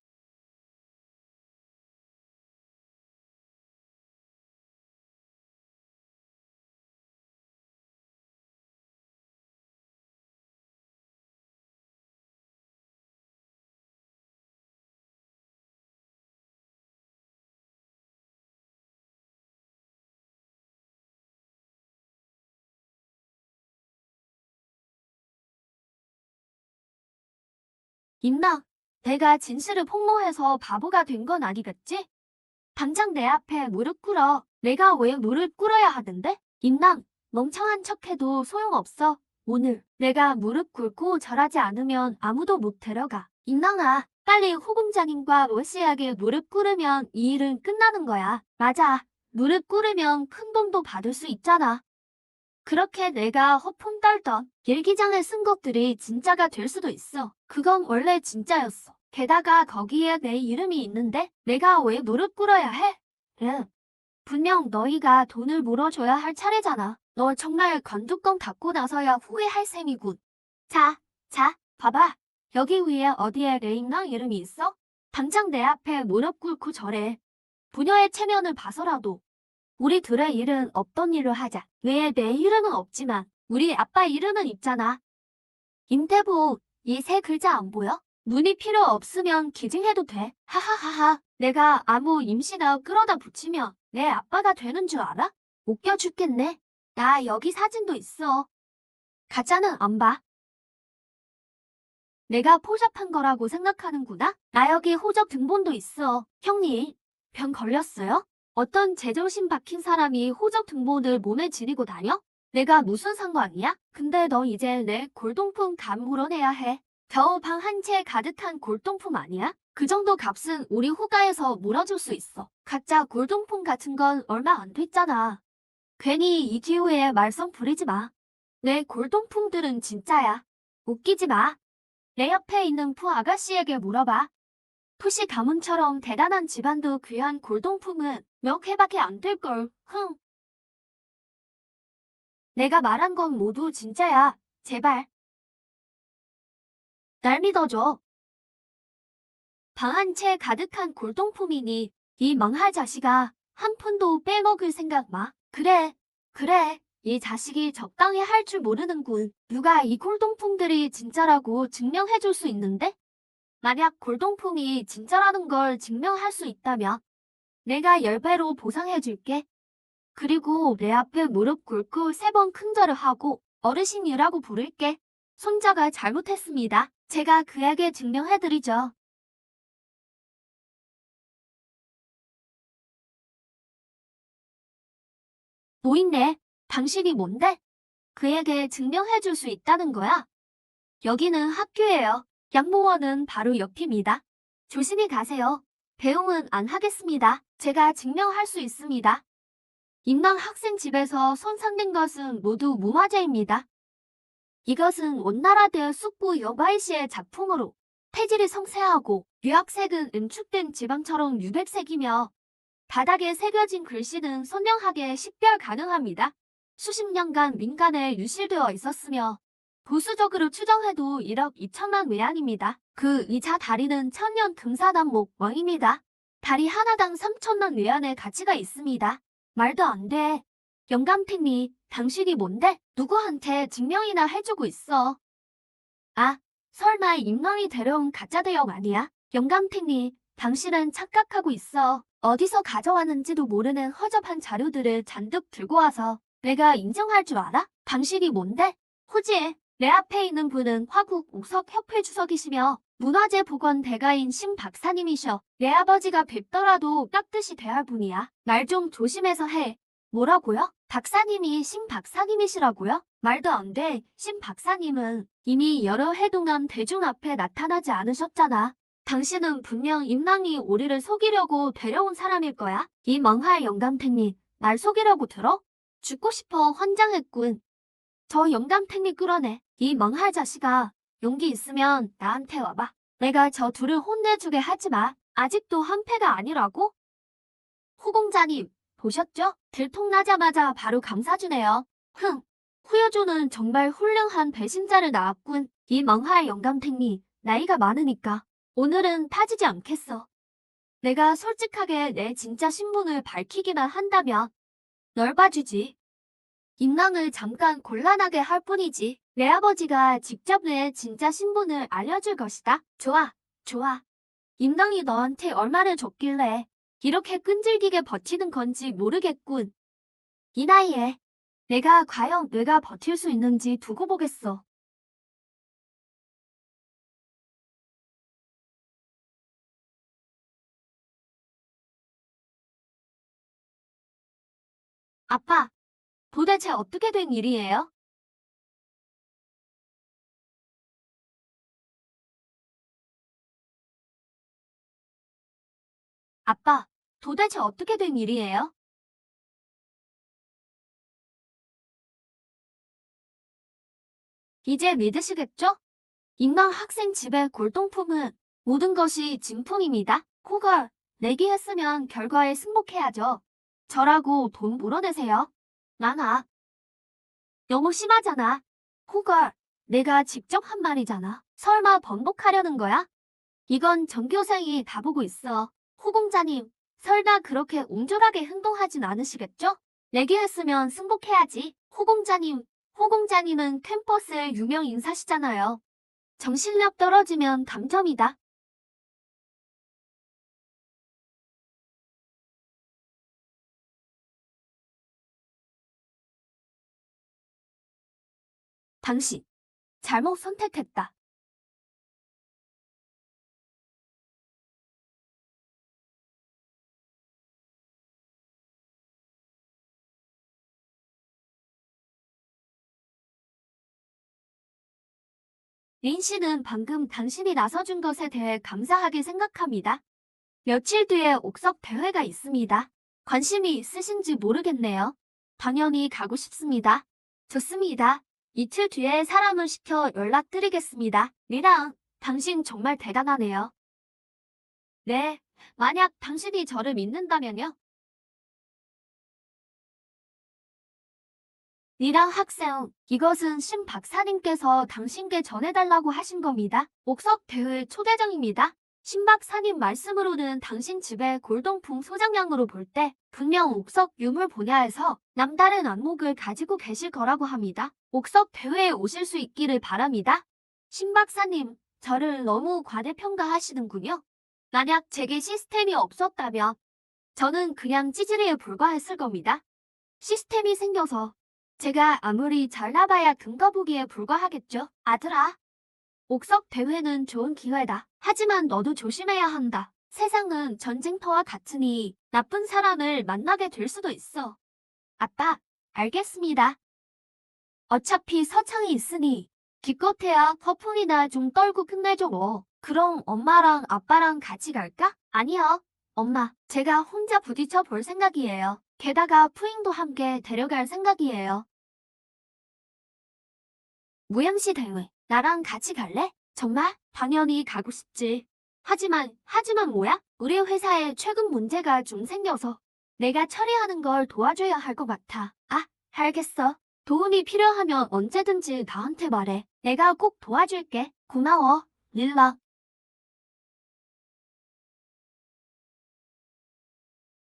임나, 내가 진실을 폭로해서 바보가 된 건 아니겠지? 당장 내 앞에 무릎 꿇어. 내가 왜 무릎 꿇어야 하는데? 임나, 멍청한 척해도 소용없어. 오늘 내가 무릎 꿇고 절하지 않으면 아무도 못 데려가. 임나아, 빨리 호금장인과 로시에게 무릎 꿇으면 이 일은 끝나는 거야. 맞아. 무릎 꿇으면 큰 돈도 받을 수 있잖아. 그렇게 내가 허풍 떨던 일기장에 쓴 것들이 진짜가 될 수도 있어. 그건 원래 진짜였어. 게다가 거기에 내 이름이 있는데 내가 왜 무릎 꿇어야 해? 응. 분명 너희가 돈을 물어줘야 할 차례잖아. 너 정말 건두껑 닫고 나서야 후회할 셈이군. 자, 봐봐. 여기 위에 어디에 레임랑 이름이 있어? 당장 내 앞에 무릎 꿇고 절해. 부녀의 체면을 봐서라도 우리 둘의 일은 없던 일로 하자. 왜 내 이름은 없지만 우리 아빠 이름은 있잖아. 임태보, 이 세 글자 안 보여? 눈이 필요 없으면 기증해도 돼. 하하하하. 내가 아무 임시나 끌어다 붙이면 내 아빠가 되는 줄 알아? 웃겨 죽겠네. 나 여기 사진도 있어. 가짜는 안 봐. 내가 포샵한 거라고 생각하는구나? 나 여기 호적 등본도 있어. 형님, 병 걸렸어요? 어떤 제정신 박힌 사람이 호적 등본을 몸에 지니고 다녀? 내가 무슨 상관이야? 근데 너 이제 내 골동품 값 물어내야 해. 겨우 방 한 채 가득한 골동품 아니야? 그 정도 값은 우리 호가에서 물어줄 수 있어. 가짜 골동품 같은 건 얼마 안 됐잖아. 괜히 이 기후에 말썽 부리지 마. 내 골동품들은 진짜야. 웃기지 마. 내 옆에 있는 푸 아가씨에게 물어봐. 푸시 가문처럼 대단한 집안도 귀한 골동품은 몇 회밖에 안 될걸. 흥. 내가 말한 건 모두 진짜야. 제발. 날 믿어줘. 방 한 채 가득한 골동품이니 이 망할 자식아 한 푼도 빼먹을 생각 마. 그래. 이 자식이 적당히 할 줄 모르는군. 누가 이 골동품들이 진짜라고 증명해줄 수 있는데? 만약 골동품이 진짜라는 걸 증명할 수 있다면 내가 10배로 보상해줄게. 그리고 내 앞에 무릎 꿇고 3번 큰절을 하고 어르신이라고 부를게. 손자가 잘못했습니다. 제가 그에게 증명해드리죠. 노인네, 당신이 뭔데? 그에게 증명해줄 수 있다는 거야? 여기는 학교예요. 양모원은 바로 옆입니다. 조심히 가세요. 배웅은 안 하겠습니다. 제가 증명할 수 있습니다. 임남 학생 집에서 손상된 것은 모두 무화재입니다. 이것은 원나라대 숙부 여바이 씨의 작품으로 태질이 성세하고 유학색은 응축된 지방처럼 유백색이며 바닥에 새겨진 글씨는 선명하게 식별 가능합니다. 수십 년간 민간에 유실되어 있었으며 보수적으로 추정해도 1억 2천만 외환입니다. 그 이자 다리는 천년 금사단목 왕입니다. 다리 하나당 3천만 외환의 가치가 있습니다. 말도 안 돼. 영감탱이, 당신이 뭔데? 누구한테 증명이나 해주고 있어. 아, 설마 임남이 데려온 가짜 대형 아니야? 영감탱이, 당신은 착각하고 있어. 어디서 가져왔는지도 모르는 허접한 자료들을 잔뜩 들고 와서 내가 인정할 줄 알아? 당신이 뭔데? 호지에 내 앞에 있는 분은 화국 옥석협회 주석이시며 문화재 복원 대가인 심 박사님이셔. 내 아버지가 뵙더라도 깍듯이 대할 분이야. 말 좀 조심해서 해. 뭐라고요? 박사님이 심 박사님이시라고요? 말도 안 돼. 심 박사님은 이미 여러 해 동안 대중 앞에 나타나지 않으셨잖아. 당신은 분명 임랑이 우리를 속이려고 데려온 사람일 거야. 이 멍할 영감탱이 날 속이려고 들어? 죽고 싶어 환장했군. 저 영감탱이 끌어내. 이 멍할 자식아. 용기 있으면 나한테 와봐. 내가 저 둘을 혼내주게 하지 마. 아직도 한패가 아니라고? 후공자님, 보셨죠? 들통나자마자 바로 감사주네요. 흥, 후여조는 정말 훌륭한 배신자를 낳았군. 이 멍할 영감탱이 나이가 많으니까 오늘은 타지지 않겠어. 내가 솔직하게 내 진짜 신분을 밝히기만 한다면 널 봐주지. 임랑을 잠깐 곤란하게 할 뿐이지. 내 아버지가 직접 내 진짜 신분을 알려줄 것이다. 좋아, 좋아. 임랑이 너한테 얼마를 줬길래 이렇게 끈질기게 버티는 건지 모르겠군. 이 나이에 내가 과연 뇌가 버틸 수 있는지 두고 보겠어. 아빠, 도대체 어떻게 된 일이에요? 아빠, 도대체 어떻게 된 일이에요? 이제 믿으시겠죠? 임랑 학생 집의 골동품은 모든 것이 진품입니다. 코걸 내기했으면 결과에 승복해야죠. 저라고 돈 물어내세요. 나나. 너무 심하잖아. 코걸 내가 직접 한 말이잖아. 설마 번복하려는 거야? 이건 전교생이 다 보고 있어. 후공자님, 설마 그렇게 옹졸하게 행동하진 않으시겠죠? 내기했으면 승복해야지. 후공자님은 캠퍼스의 유명 인사시잖아요. 정신력 떨어지면 당점이다. 당신, 잘못 선택했다. 린 씨는 방금 당신이 나서준 것에 대해 감사하게 생각합니다. 며칠 뒤에 옥석 대회가 있습니다. 관심이 있으신지 모르겠네요. 당연히 가고 싶습니다. 좋습니다. 이틀 뒤에 사람을 시켜 연락드리겠습니다. 리랑, 당신 정말 대단하네요. 네, 만약 당신이 저를 믿는다면요. 리랑 학생, 이것은 신 박사님께서 당신께 전해달라고 하신 겁니다. 옥석 대회 초대장입니다. 신 박사님 말씀으로는 당신 집의 골동품 소장량으로 볼 때 분명 옥석 유물 분야에서 남다른 안목을 가지고 계실 거라고 합니다. 옥석 대회에 오실 수 있기를 바랍니다. 신 박사님, 저를 너무 과대평가하시는군요. 만약 제게 시스템이 없었다면 저는 그냥 찌질이에 불과했을 겁니다. 시스템이 생겨서 제가 아무리 잘나봐야 등거북이에 불과하겠죠. 아들아, 옥석 대회는 좋은 기회다. 하지만 너도 조심해야 한다. 세상은 전쟁터와 같으니 나쁜 사람을 만나게 될 수도 있어. 아빠, 알겠습니다. 어차피 서창이 있으니 기껏해야 커플이나 좀 떨고 끝내줘 뭐. 그럼 엄마랑 아빠랑 같이 갈까? 아니요. 엄마, 제가 혼자 부딪혀 볼 생각이에요. 게다가 푸잉도 함께 데려갈 생각이에요. 무양시 대회, 나랑 같이 갈래? 정말? 당연히 가고 싶지. 하지만 뭐야? 우리 회사에 최근 문제가 좀 생겨서 내가 처리하는 걸 도와줘야 할 것 같아. 아, 알겠어. 도움이 필요하면 언제든지 나한테 말해. 내가 꼭 도와줄게. 고마워, 릴라.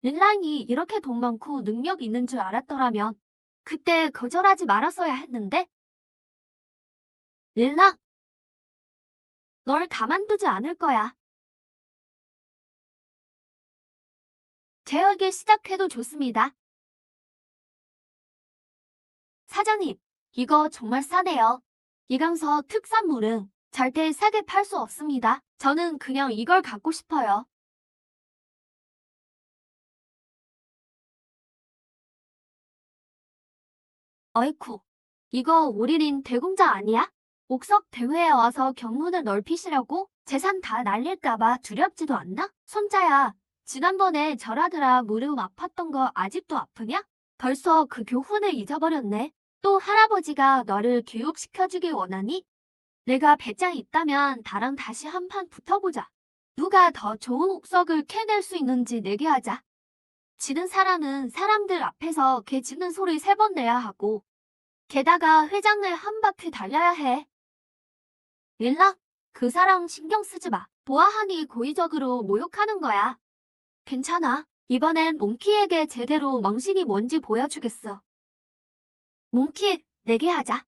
릴랑이 이렇게 돈 많고 능력 있는 줄 알았더라면 그때 거절하지 말았어야 했는데. 릴라, 널 가만두지 않을 거야. 재혁일 시작해도 좋습니다. 사장님, 이거 정말 싸네요. 이강서 특산물은 절대 싸게 팔 수 없습니다. 저는 그냥 이걸 갖고 싶어요. 어이쿠, 이거 오리린 대공자 아니야? 옥석 대회에 와서 경문을 넓히시려고? 재산 다 날릴까봐 두렵지도 않나? 손자야, 지난번에 절하느라 무릎 아팠던 거 아직도 아프냐? 벌써 그 교훈을 잊어버렸네. 또 할아버지가 너를 교육시켜주길 원하니? 내가 배짱 있다면 나랑 다시 한판 붙어보자. 누가 더 좋은 옥석을 캐낼 수 있는지 내게 하자. 지는 사람은 사람들 앞에서 개 짖는 소리 3번 내야 하고 게다가 회장을 한 바퀴 달려야 해. 일락, 그 사람 신경 쓰지 마. 보아하니 고의적으로 모욕하는 거야. 괜찮아. 이번엔 몽키에게 제대로 망신이 뭔지 보여주겠어. 몽키, 내게 하자.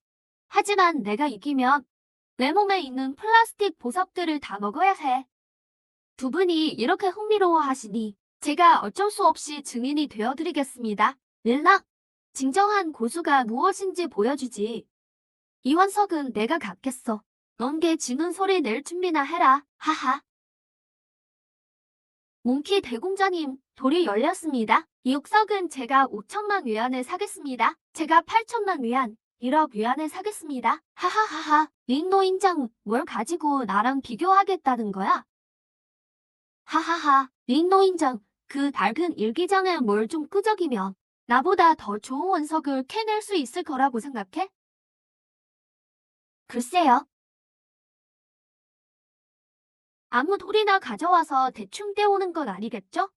하지만 내가 이기면 내 몸에 있는 플라스틱 보석들을 다 먹어야 해. 두 분이 이렇게 흥미로워하시니 제가 어쩔 수 없이 증인이 되어드리겠습니다. 일락, 진정한 고수가 무엇인지 보여주지. 이원석은 내가 갖겠어. 넌 개 짖는 소리 낼 준비나 해라. 하하. 몽키 대공자님, 돌이 열렸습니다. 이 옥석은 제가 5천만 위안에 사겠습니다. 제가 8천만 위안, 1억 위안에 사겠습니다. 하하하하. 링노인장, 뭘 가지고 나랑 비교하겠다는 거야? 하하하. 링노인장, 그 낡은 일기장에 뭘 좀 끄적이면 나보다 더 좋은 원석을 캐낼 수 있을 거라고 생각해? 글쎄요. 아무 돌이나 가져와서 대충 떼오는 건 아니겠죠?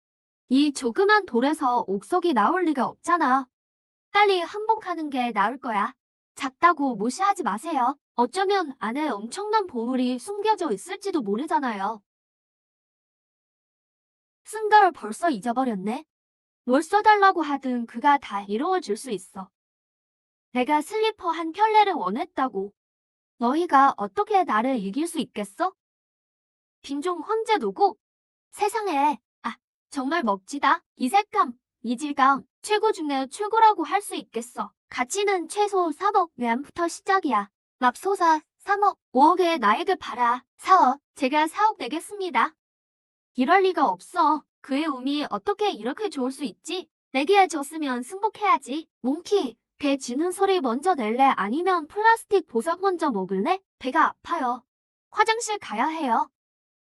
이 조그만 돌에서 옥석이 나올 리가 없잖아. 빨리 항복하는 게 나을 거야. 작다고 무시하지 마세요. 어쩌면 안에 엄청난 보물이 숨겨져 있을지도 모르잖아요. 쓴 걸 벌써 잊어버렸네. 뭘 써달라고 하든 그가 다 이루어줄 수 있어. 내가 슬리퍼 한 켤레를 원했다고. 너희가 어떻게 나를 이길 수 있겠어? 빈종 황제 노고? 세상에, 정말 멋지다. 이 색감, 이 질감, 최고 중에 최고라고 할 수 있겠어. 가치는 최소 3억 위안부터 시작이야. 맙소사, 3억, 5억에 나에게 팔아. 4억, 제가 4억 내겠습니다. 이럴 리가 없어. 그의 운이 어떻게 이렇게 좋을 수 있지? 내기에 졌으면 승복해야지. 몽키, 배 짖는 소리 먼저 낼래? 아니면 플라스틱 보석 먼저 먹을래? 배가 아파요. 화장실 가야 해요.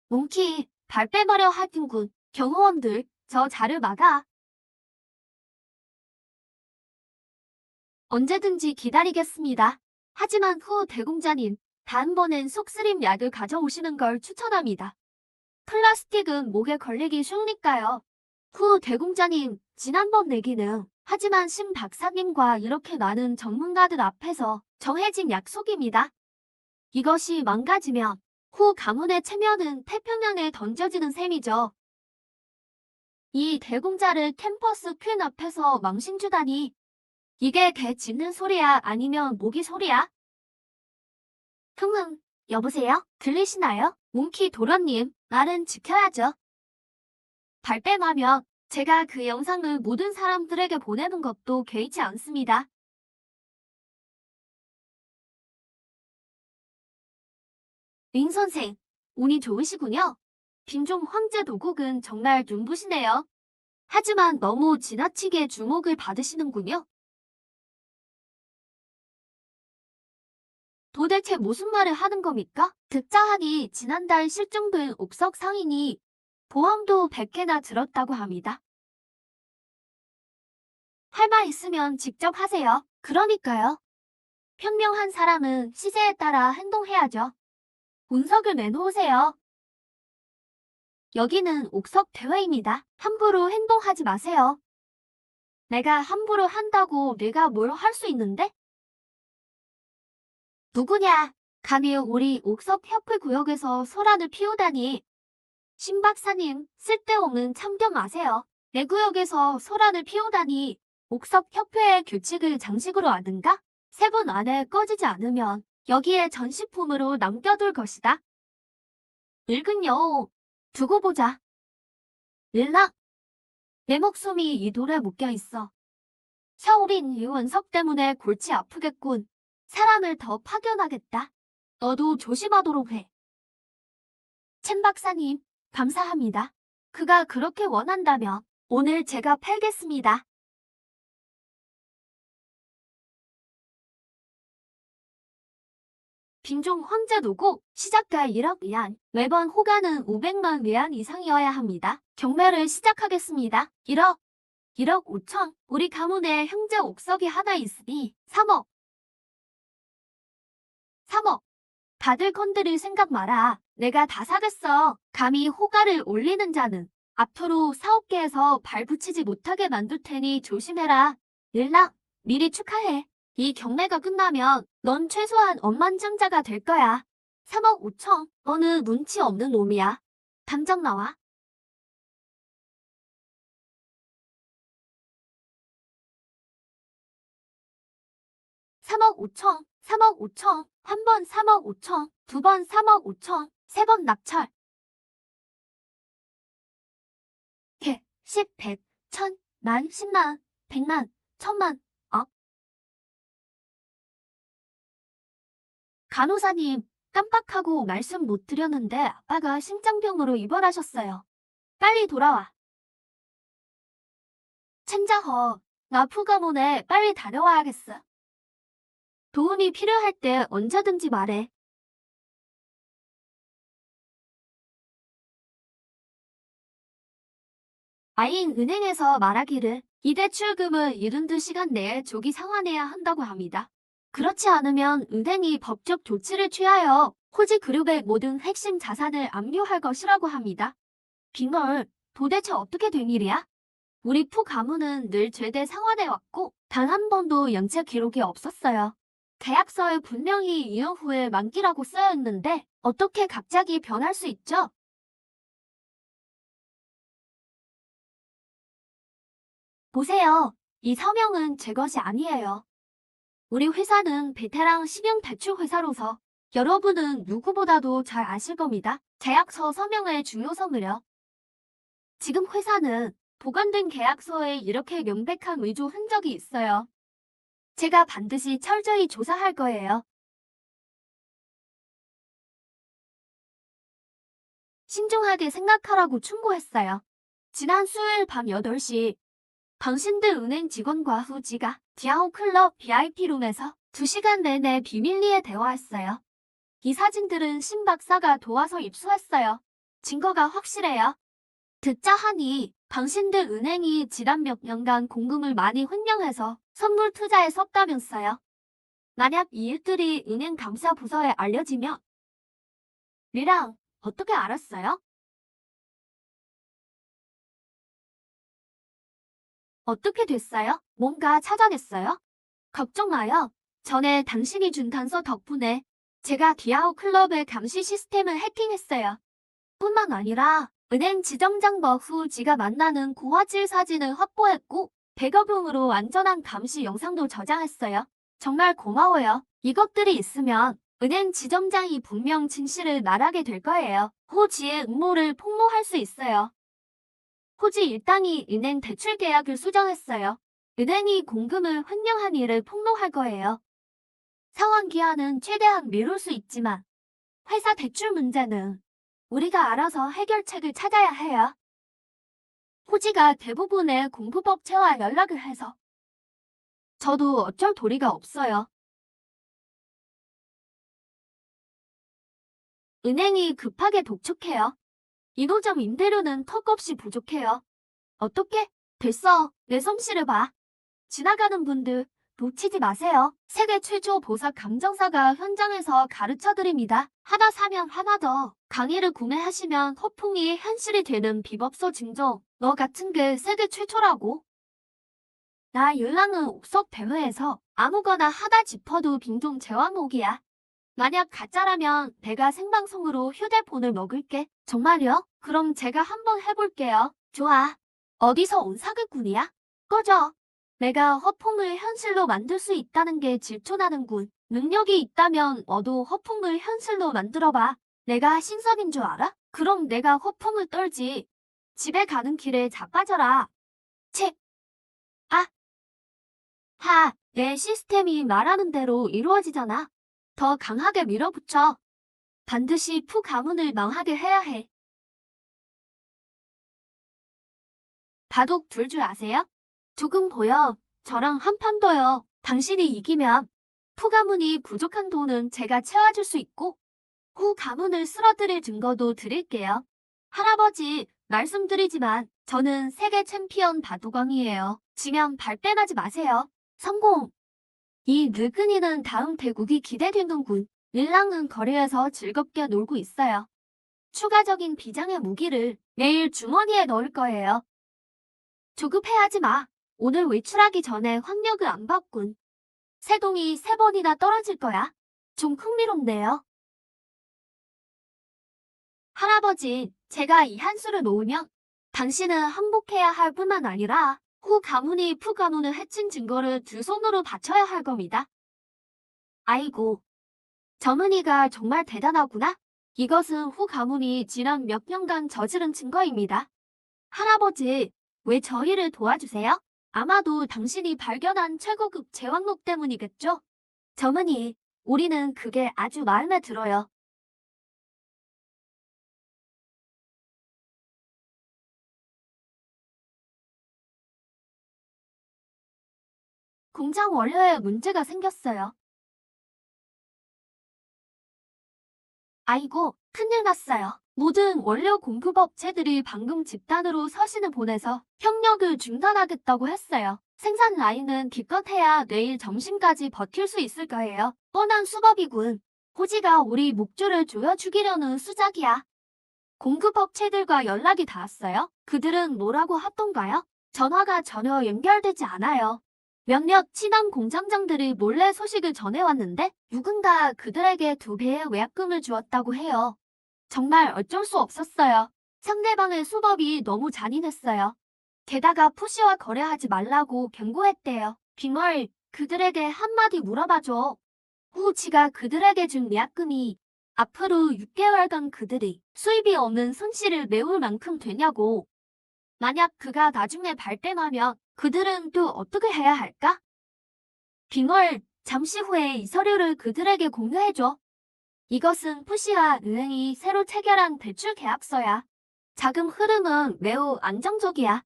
몽키, 발 빼버려 하든군. 경호원들, 저 자를 막아. 언제든지 기다리겠습니다. 하지만 후 대공자님, 다음번엔 속쓰림 약을 가져오시는 걸 추천합니다. 플라스틱은 목에 걸리기 쉬우니까요. 후 대공자님, 지난번 내기는 하지만 심 박사님과 이렇게 많은 전문가들 앞에서 정해진 약속입니다. 이것이 망가지면 후 가문의 체면은 태평양에 던져지는 셈이죠. 이 대공자를 캠퍼스 퀸 앞에서 망신 주다니. 이게 개 짖는 소리야? 아니면 모기 소리야? 여보세요? 들리시나요? 몽키 도련님, 나는 지켜야죠. 발뺌하면 제가 그 영상을 모든 사람들에게 보내는 것도 개의치 않습니다. 링 선생, 운이 좋으시군요. 빈종 황제 도국은 정말 눈부시네요. 하지만 너무 지나치게 주목을 받으시는군요. 도대체 무슨 말을 하는 겁니까? 듣자하니 지난달 실종된 옥석 상인이 보험도 100개나 들었다고 합니다. 할 말 있으면 직접 하세요. 그러니까요. 현명한 사람은 시세에 따라 행동해야죠. 운석을 내놓으세요. 여기는 옥석 대회입니다. 함부로 행동하지 마세요. 내가 함부로 한다고 내가 뭘 할 수 있는데? 누구냐? 감히 우리 옥석 협회 구역에서 소란을 피우다니. 신 박사님, 쓸데없는 참견 마세요. 내 구역에서 소란을 피우다니. 옥석 협회의 규칙을 장식으로 아는가? 3분 안에 꺼지지 않으면 여기에 전시품으로 남겨둘 것이다. 늙은 여우, 두고 보자. 일락, 내 목숨이 이 돌에 묶여 있어. 샤오린 이원석 때문에 골치 아프겠군. 사람을 더 파견하겠다. 너도 조심하도록 해. 첸 박사님, 감사합니다. 그가 그렇게 원한다면 오늘 제가 팔겠습니다. 빈종 황제 노고 시작가 1억 위안, 매번 호가는 500만 위안 이상이어야 합니다. 경매를 시작하겠습니다. 1억 5천. 우리 가문에 형제 옥석이 하나 있으니 3억. 다들 건드릴 생각 마라. 내가 다 사겠어. 감히 호가를 올리는 자는 앞으로 사업계에서 발 붙이지 못하게 만들 테니 조심해라. 일랑, 미리 축하해. 이 경매가 끝나면 넌 최소한 억만장자가 될 거야. 3억 5천. 너는 눈치 없는 놈이야. 당장 나와. 3억 5천. 3억 5천. 한 번 3억 5천. 두 번 3억 5천. 세 번 낙찰. 개, 10, 100, 1000, 만, 10만, 100만, 1000만. 간호사님, 깜빡하고 말씀 못 드렸는데 아빠가 심장병으로 입원하셨어요. 빨리 돌아와. 첸자허, 나 푸가문에 빨리 다녀와야겠어. 도움이 필요할 때 언제든지 말해. 아인 은행에서 말하기를 이 대출금을 72시간 내에 조기 상환해야 한다고 합니다. 그렇지 않으면 은행이 법적 조치를 취하여 호지 그룹의 모든 핵심 자산을 압류할 것이라고 합니다. 빙얼, 도대체 어떻게 된 일이야? 우리 푸 가문은 늘 죄대 상환해왔고 단 한 번도 연체 기록이 없었어요. 계약서에 분명히 이혼 후에 만기라고 쓰여있는데 어떻게 갑자기 변할 수 있죠? 보세요. 이 서명은 제 것이 아니에요. 우리 회사는 베테랑 신용 대출 회사로서 여러분은 누구보다도 잘 아실 겁니다. 계약서 서명의 중요성을요. 지금 회사는 보관된 계약서에 이렇게 명백한 위조 흔적이 있어요. 제가 반드시 철저히 조사할 거예요. 신중하게 생각하라고 충고했어요. 지난 수요일 밤 8시 당신들 은행 직원과 후지가 디아오 클럽 VIP룸에서 2시간 내내 비밀리에 대화했어요. 이 사진들은 신 박사가 도와서 입수했어요. 증거가 확실해요. 듣자 하니 당신들 은행이 지난 몇 년간 공금을 많이 횡령해서 선물 투자에 썼다면서요. 만약 이 일들이 은행 감사 부서에 알려지면 리랑 어떻게 알았어요? 어떻게 됐어요? 뭔가 찾아냈어요? 걱정 마요. 전에 당신이 준 단서 덕분에 제가 디아오 클럽의 감시 시스템을 해킹했어요. 뿐만 아니라 은행 지점장과 후지가 만나는 고화질 사진을 확보했고 백업용으로 안전한 감시 영상도 저장했어요. 정말 고마워요. 이것들이 있으면 은행 지점장이 분명 진실을 말하게 될 거예요. 호지의 음모를 폭로할 수 있어요. 호지 일당이 은행 대출 계약을 수정했어요. 은행이 공금을 횡령한 일을 폭로할 거예요. 상환 기한은 최대한 미룰 수 있지만 회사 대출 문제는 우리가 알아서 해결책을 찾아야 해요. 호지가 대부분의 공부법체와 연락을 해서 저도 어쩔 도리가 없어요. 은행이 급하게 독촉해요. 인호점 임대료는 턱없이 부족해요. 어떻게? 됐어. 내 솜씨를 봐. 지나가는 분들 놓치지 마세요. 세계 최초 보석 감정사가 현장에서 가르쳐드립니다. 하나 사면 하나 더. 강의를 구매하시면 허풍이 현실이 되는 비법서 증정. 너 같은 게 세계 최초라고. 나 율랑은 옥석 대회에서 아무거나 하다 짚어도 빙종 제왕옥이야. 만약 가짜라면 내가 생방송으로 휴대폰을 먹을게. 정말요? 그럼 제가 한번 해볼게요. 좋아. 어디서 온 사기꾼이야? 꺼져. 내가 허풍을 현실로 만들 수 있다는 게 질투나는군. 능력이 있다면 너도 허풍을 현실로 만들어봐. 내가 신선인 줄 알아? 그럼 내가 허풍을 떨지. 집에 가는 길에 자빠져라. 책. 아, 내 시스템이 말하는 대로 이루어지잖아. 더 강하게 밀어붙여. 반드시 푸 가문을 망하게 해야 해. 바둑 둘 줄 아세요? 조금 보여. 저랑 한 판 더요. 당신이 이기면 후 가문이 부족한 돈은 제가 채워줄 수 있고 후 가문을 쓸어드릴 증거도 드릴게요. 할아버지, 말씀드리지만 저는 세계 챔피언 바둑왕이에요. 지면 발뺌하지 마세요. 성공! 이 늙은이는 다음 대국이 기대되는군. 릴랑은 거리에서 즐겁게 놀고 있어요. 추가적인 비장의 무기를 내일 주머니에 넣을 거예요. 조급해하지 마. 오늘 외출하기 전에 확력을 안 봤군. 세동이 3번이나 떨어질 거야. 좀 흥미롭네요. 할아버지, 제가 이 한 수를 놓으면 당신은 항복해야 할 뿐만 아니라 후 가문이 푸 가문을 해친 증거를 두 손으로 바쳐야 할 겁니다. 아이고, 젊은이가 정말 대단하구나. 이것은 후 가문이 지난 몇 년간 저지른 증거입니다. 할아버지, 왜 저희를 도와주세요? 아마도 당신이 발견한 최고급 제왕록 때문이겠죠? 젊은이, 우리는 그게 아주 마음에 들어요. 공장 원료에 문제가 생겼어요. 아이고, 큰일 났어요. 모든 원료 공급 업체들이 방금 집단으로 서신을 보내서 협력을 중단하겠다고 했어요. 생산 라인은 기껏해야 내일 점심까지 버틸 수 있을 거예요. 뻔한 수법이군. 호지가 우리 목줄을 조여 죽이려는 수작이야. 공급 업체들과 연락이 닿았어요? 그들은 뭐라고 하던가요? 전화가 전혀 연결되지 않아요. 몇몇 친한 공장장들이 몰래 소식을 전해왔는데 누군가 그들에게 2배의 외약금을 주었다고 해요. 정말 어쩔 수 없었어요. 상대방의 수법이 너무 잔인했어요. 게다가 푸시와 거래하지 말라고 경고했대요. 빙월, 그들에게 한마디 물어봐줘. 후치가 그들에게 준 예약금이 앞으로 6개월간 그들이 수입이 없는 손실을 메울 만큼 되냐고. 만약 그가 나중에 발뺌하면 그들은 또 어떻게 해야 할까? 빙월, 잠시 후에 이 서류를 그들에게 공유해줘. 이것은 푸시와 은행이 새로 체결한 대출 계약서야. 자금 흐름은 매우 안정적이야.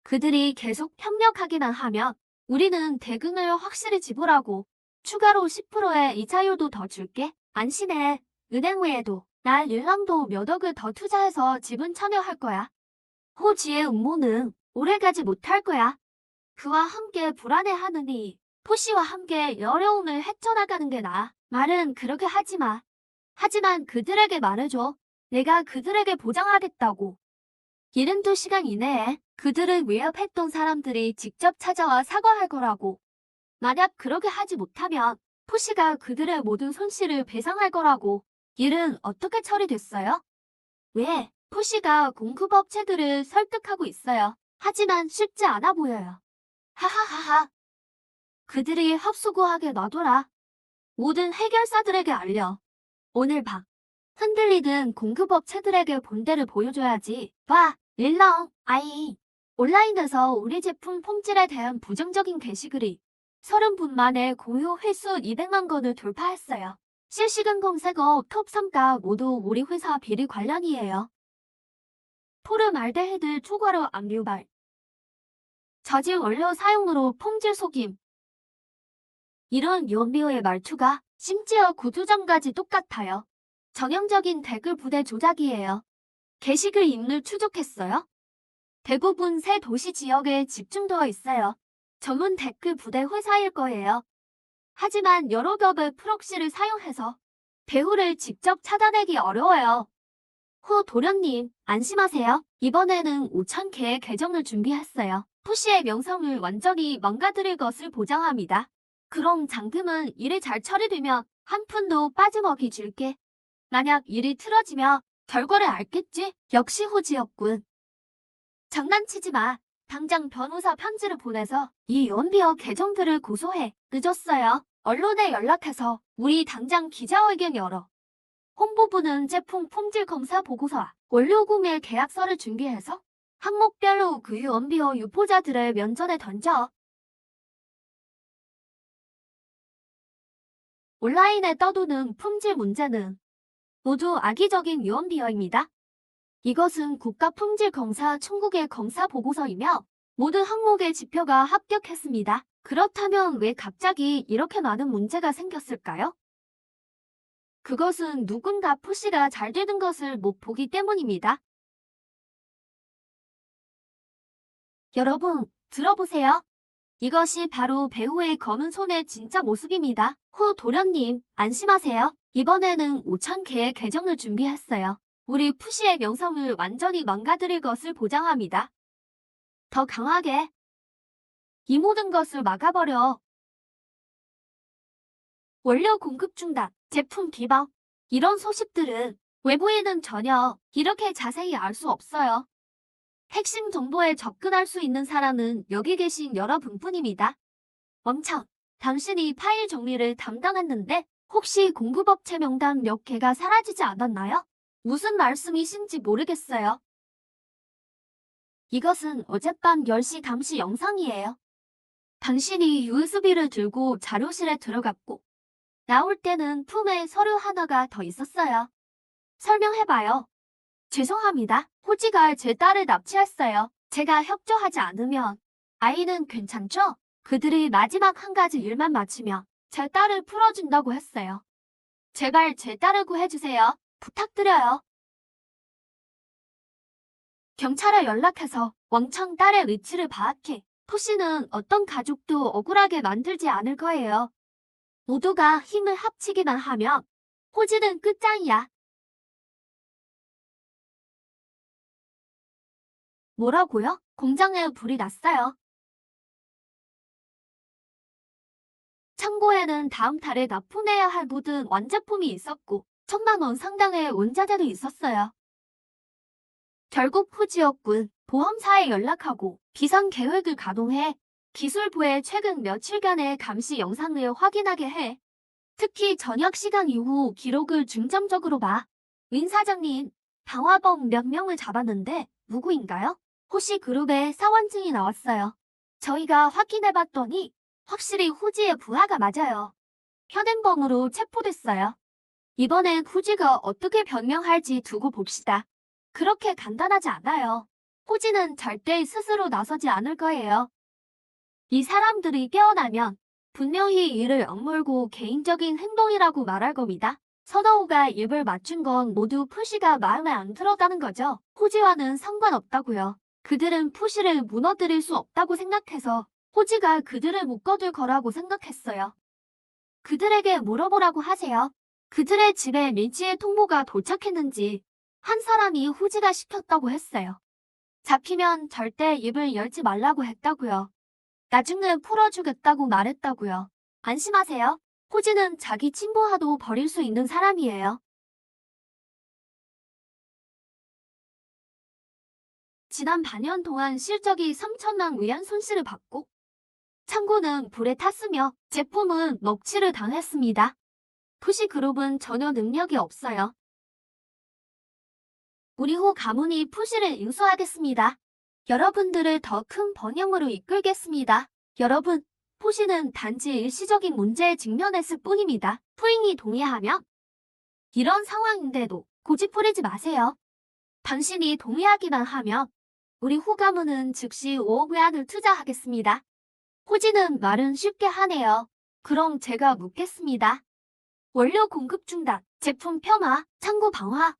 그들이 계속 협력하기만 하면 우리는 대금을 확실히 지불하고 추가로 10%의 이자율도 더 줄게. 안심해. 은행 외에도 나 릴랑도 몇 억을 더 투자해서 지분 참여할 거야. 호지의 음모는 오래가지 못할 거야. 그와 함께 불안해하느니 포시와 함께 어려움을 헤쳐나가는 게 나아. 말은 그렇게 하지 마. 하지만 그들에게 말해줘. 내가 그들에게 보장하겠다고. 72시간 이내에 그들을 위협했던 사람들이 직접 찾아와 사과할 거라고. 만약 그렇게 하지 못하면 포시가 그들의 모든 손실을 배상할 거라고. 일은 어떻게 처리됐어요? 왜? 포시가 공급업체들을 설득하고 있어요. 하지만 쉽지 않아 보여요. 하하하하. 그들이 합수고하게 놔둬라. 모든 해결사들에게 알려. 오늘 밤 흔들리는 공급업체들에게 본대를 보여줘야지. 봐, 릴랑, 아이. 온라인에서 우리 제품 품질에 대한 부정적인 게시글이 30분 만에 공유 횟수 200만 건을 돌파했어요. 실시간 검색어 톱 3가 모두 우리 회사 비리 관련이에요. 포름알데히드 초과로 암 유발. 저질 원료 사용으로 품질 속임. 이런 연비어의 말투가 심지어 구두점까지 똑같아요. 전형적인 댓글 부대 조작이에요. 게시글 인물 추적했어요? 대부분 새 도시 지역에 집중되어 있어요. 전문 댓글 부대 회사일 거예요. 하지만 여러 겹의 프록시를 사용해서 배후를 직접 찾아내기 어려워요. 후 도련님, 안심하세요. 이번에는 5,000개의 계정을 준비했어요. 푸시의 명성을 완전히 망가뜨릴 것을 보장합니다. 그럼 잔금은 일이 잘 처리되면 한 푼도 빠짐없이 줄게. 만약 일이 틀어지면 결과를 알겠지? 역시 호지였군. 장난치지 마. 당장 변호사 편지를 보내서 이 연비어 계정들을 고소해. 늦었어요. 언론에 연락해서 우리 당장 기자회견 열어. 홍보부는 제품 품질 검사 보고서와 원료 구매 계약서를 준비해서 항목별로 그 연비어 유포자들의 면전에 던져. 온라인에 떠도는 품질 문제는 모두 악의적인 유언비어입니다. 이것은 국가품질검사 총국의 검사 보고서이며 모든 항목의 지표가 합격했습니다. 그렇다면 왜 갑자기 이렇게 많은 문제가 생겼을까요? 그것은 누군가 푸시가 잘 되는 것을 못 보기 때문입니다. 여러분, 들어보세요. 이것이 바로 배우의 검은 손의 진짜 모습입니다. 도련님, 안심하세요. 이번에는 5,000개의 계정을 준비했어요. 우리 푸시의 명성을 완전히 망가뜨릴 것을 보장합니다. 더 강하게 이 모든 것을 막아버려. 원료 공급 중단, 제품 비방. 이런 소식들은 외부인은 전혀 이렇게 자세히 알 수 없어요. 핵심 정보에 접근할 수 있는 사람은 여기 계신 여러분뿐입니다. 왕창, 당신이 파일 정리를 담당했는데 혹시 공급업체 명단 몇 개가 사라지지 않았나요? 무슨 말씀이신지 모르겠어요. 이것은 어젯밤 10시 당시 영상이에요. 당신이 USB를 들고 자료실에 들어갔고 나올 때는 품에 서류 하나가 더 있었어요. 설명해봐요. 죄송합니다. 호지가 제 딸을 납치했어요. 제가 협조하지 않으면 아이는 괜찮죠? 그들이 마지막 한 가지 일만 마치면 제 딸을 풀어준다고 했어요. 제발 제 딸을 구해주세요. 부탁드려요. 경찰에 연락해서 왕창 딸의 위치를 파악해. 푸시는 어떤 가족도 억울하게 만들지 않을 거예요. 모두가 힘을 합치기만 하면 호지는 끝장이야. 뭐라고요? 공장에 불이 났어요. 창고에는 다음 달에 납품해야 할 모든 완제품이 있었고 1,000만 원 상당의 원자재도 있었어요. 결국 후지였군. 보험사에 연락하고 비상 계획을 가동해 기술부에 최근 며칠간의 감시 영상을 확인하게 해. 특히 저녁 시간 이후 기록을 중점적으로 봐. 윈 사장님, 방화범 몇 명을 잡았는데 누구인가요? 호시 그룹의 사원증이 나왔어요. 저희가 확인해봤더니 확실히 후지의 부하가 맞아요. 현행범으로 체포됐어요. 이번엔 후지가 어떻게 변명할지 두고 봅시다. 그렇게 간단하지 않아요. 호지는 절대 스스로 나서지 않을 거예요. 이 사람들이 깨어나면 분명히 이를 억물고 개인적인 행동이라고 말할 겁니다. 선호우가 입을 맞춘 건 모두 푸시가 마음에 안 들었다는 거죠. 호지와는 상관없다고요. 그들은 푸시를 무너뜨릴 수 없다고 생각해서 호지가 그들을 묶어둘 거라고 생각했어요. 그들에게 물어보라고 하세요. 그들의 집에 밀지의 통보가 도착했는지 한 사람이 호지가 시켰다고 했어요. 잡히면 절대 입을 열지 말라고 했다고요. 나중에 풀어주겠다고 말했다고요. 안심하세요. 호지는 자기 친부하도 버릴 수 있는 사람이에요. 지난 반년 동안 실적이 3천만 위안 손실을 받고 창고는 불에 탔으며 제품은 넋치를 당했습니다. 푸시그룹은 전혀 능력이 없어요. 우리 호 가문이 푸시를 인수하겠습니다. 여러분들을 더 큰 번영으로 이끌겠습니다. 여러분, 푸시는 단지 일시적인 문제에 직면했을 뿐입니다. 푸잉이 동의하면 이런 상황인데도 고집 부리지 마세요. 당신이 동의하기만 하면 우리 호 가문은 즉시 5억 위안을 투자하겠습니다. 호지는 말은 쉽게 하네요. 그럼 제가 묻겠습니다. 원료 공급 중단, 제품 폄하, 창고 방화.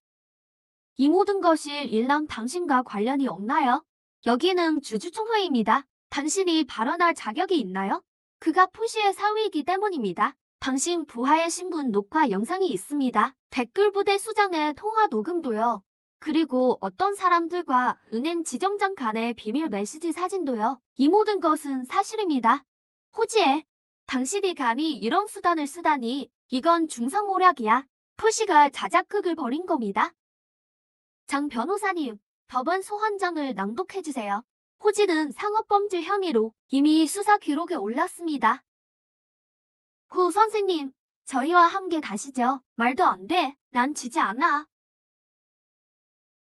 이 모든 것이 일남 당신과 관련이 없나요? 여기는 주주총회입니다. 당신이 발언할 자격이 있나요? 그가 푸시의 사위이기 때문입니다. 당신 부하의 신분 녹화 영상이 있습니다. 댓글 부대 수장의 통화 녹음도요. 그리고 어떤 사람들과 은행 지점장 간의 비밀 메시지 사진도요. 이 모든 것은 사실입니다. 호지에, 당신이 감히 이런 수단을 쓰다니 이건 중성모략이야. 푸시가 자작극을 벌인 겁니다. 장 변호사님, 법원 소환장을 낭독해주세요. 호지는 상업범죄 혐의로 이미 수사 기록에 올랐습니다. 후 선생님, 저희와 함께 가시죠. 말도 안 돼. 난 지지 않아.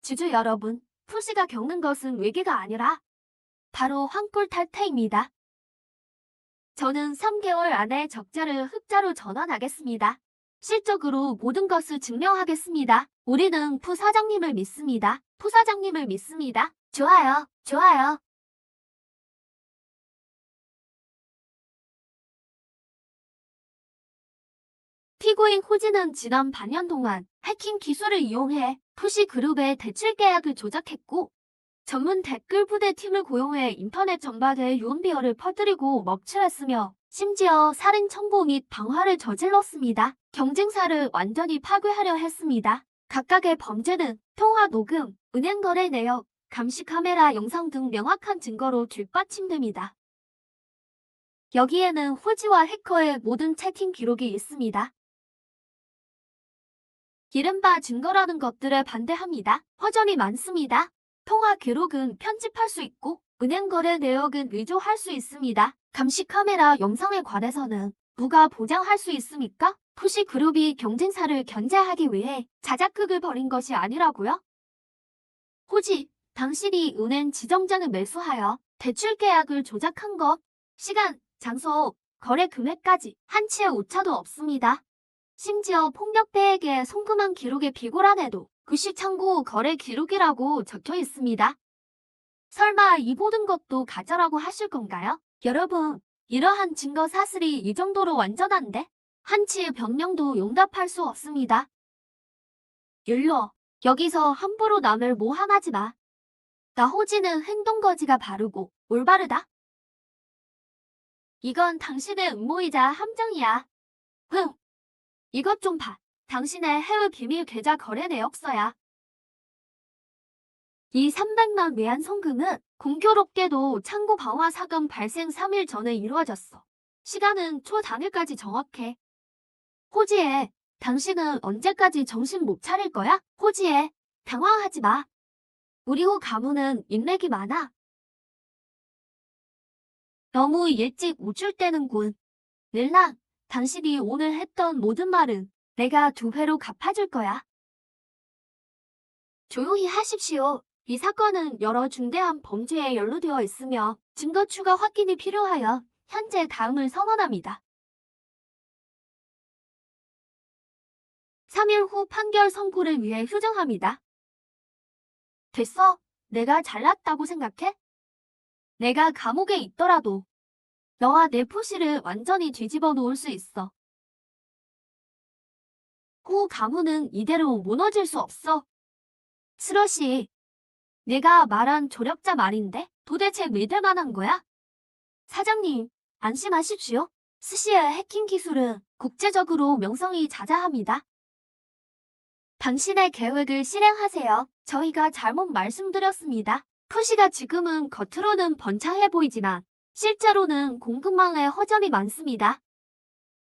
주주 여러분, 푸시가 겪는 것은 위기가 아니라 바로 환골 탈퇴입니다. 저는 3개월 안에 적자를 흑자로 전환하겠습니다. 실적으로 모든 것을 증명하겠습니다. 우리는 푸 사장님을 믿습니다. 푸 사장님을 믿습니다. 좋아요, 좋아요. 피고인 호지는 지난 반년 동안 해킹 기술을 이용해 푸시 그룹의 대출 계약을 조작했고 전문 댓글 부대 팀을 고용해 인터넷 전반에 유언비어를 퍼뜨리고 먹칠했으며 심지어 살인 청부 및 방화를 저질렀습니다. 경쟁사를 완전히 파괴하려 했습니다. 각각의 범죄는 통화 녹음, 은행 거래 내역, 감시 카메라 영상 등 명확한 증거로 뒷받침됩니다. 여기에는 호지와 해커의 모든 채팅 기록이 있습니다. 이른바 증거라는 것들에 반대합니다. 허점이 많습니다. 통화 기록은 편집할 수 있고 은행 거래 내역은 위조할 수 있습니다. 감시 카메라 영상에 관해서는 누가 보장할 수 있습니까? 푸시 그룹이 경쟁사를 견제하기 위해 자작극을 벌인 것이 아니라고요? 호지, 당신이 은행 지점장을 매수하여 대출 계약을 조작한 것, 시간, 장소, 거래 금액까지 한치의 오차도 없습니다. 심지어 폭력배에게 송금한 기록의 비고란에도 글씨 창고 거래 기록이라고 적혀 있습니다. 설마 이 모든 것도 가짜라고 하실 건가요? 여러분, 이러한 증거 사슬이 이 정도로 완전한데 한치의 변명도 용납할 수 없습니다. 일러, 여기서 함부로 남을 모함하지 마. 나 호지는 행동거지가 바르고 올바르다. 이건 당신의 음모이자 함정이야. 흥, 이것 좀 봐. 당신의 해외 비밀 계좌 거래 내역서야. 이 300만 외환 송금은 공교롭게도 창고 방화 사건 발생 3일 전에 이루어졌어. 시간은 초당일까지 정확해. 호지애, 당신은 언제까지 정신 못 차릴 거야? 호지애, 당황하지 마. 우리 호 가문은 인맥이 많아. 너무 일찍 우쭐대는군. 릴랑, 당신이 오늘 했던 모든 말은 내가 2배로 갚아줄 거야. 조용히 하십시오. 이 사건은 여러 중대한 범죄에 연루되어 있으며 증거 추가 확인이 필요하여 현재 다음을 선언합니다. 3일 후 판결 선고를 위해 휴정합니다. 됐어. 내가 잘났다고 생각해? 내가 감옥에 있더라도 너와 내 포시를 완전히 뒤집어 놓을 수 있어. 호 가문은 이대로 무너질 수 없어. 스러시, 내가 말한 조력자 말인데 도대체 믿을 만한 거야? 사장님, 안심하십시오. 스시의 해킹 기술은 국제적으로 명성이 자자합니다. 당신의 계획을 실행하세요. 저희가 잘못 말씀드렸습니다. 푸시가 지금은 겉으로는 번창해 보이지만 실제로는 공급망에 허점이 많습니다.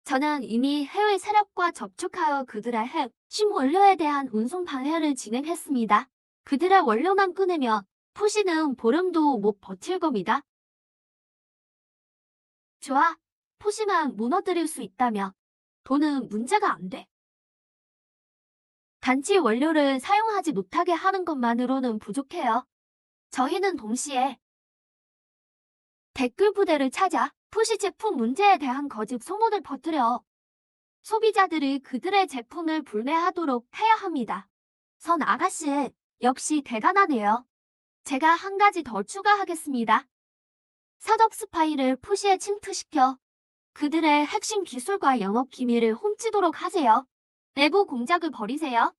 저는 이미 해외 세력과 접촉하여 그들의 핵심 원료에 대한 운송 방해를 진행했습니다. 그들의 원료만 끊으면 푸시는 보름도 못 버틸 겁니다. 좋아, 푸시만 무너뜨릴 수 있다면 돈은 문제가 안 돼. 단지 원료를 사용하지 못하게 하는 것만으로는 부족해요. 저희는 동시에 댓글 부대를 찾아 푸시 제품 문제에 대한 거짓 소문을 퍼뜨려 소비자들이 그들의 제품을 불매하도록 해야 합니다. 선 아가씨, 역시 대단하네요. 제가 한 가지 더 추가하겠습니다. 사적 스파이를 푸시에 침투시켜 그들의 핵심 기술과 영업 기밀을 훔치도록 하세요. 내부 공작을 벌이세요.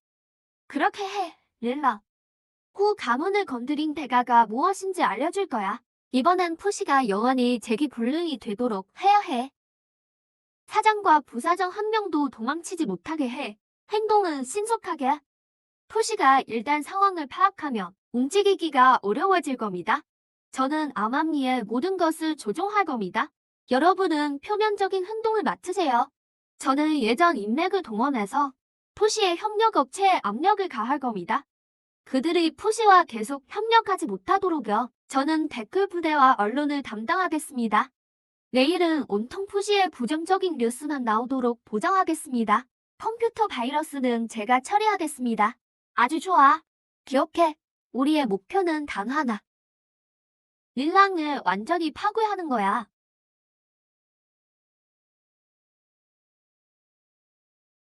그렇게 해, 릴라. 후 가문을 건드린 대가가 무엇인지 알려줄 거야. 이번엔 푸시가 영원히 재기불능이 되도록 해야 해. 사장과 부사장 한 명도 도망치지 못하게 해. 행동은 신속하게. 푸시가 일단 상황을 파악하면 움직이기가 어려워질 겁니다. 저는 암암리의 모든 것을 조종할 겁니다. 여러분은 표면적인 행동을 맡으세요. 저는 예전 인맥을 동원해서 푸시의 협력업체에 압력을 가할 겁니다. 그들이 푸시와 계속 협력하지 못하도록요. 저는 댓글 부대와 언론을 담당하겠습니다. 내일은 온통 푸시의 부정적인 뉴스만 나오도록 보장하겠습니다. 컴퓨터 바이러스는 제가 처리하겠습니다. 아주 좋아. 기억해. 우리의 목표는 단 하나. 릴랑을 완전히 파괴하는 거야.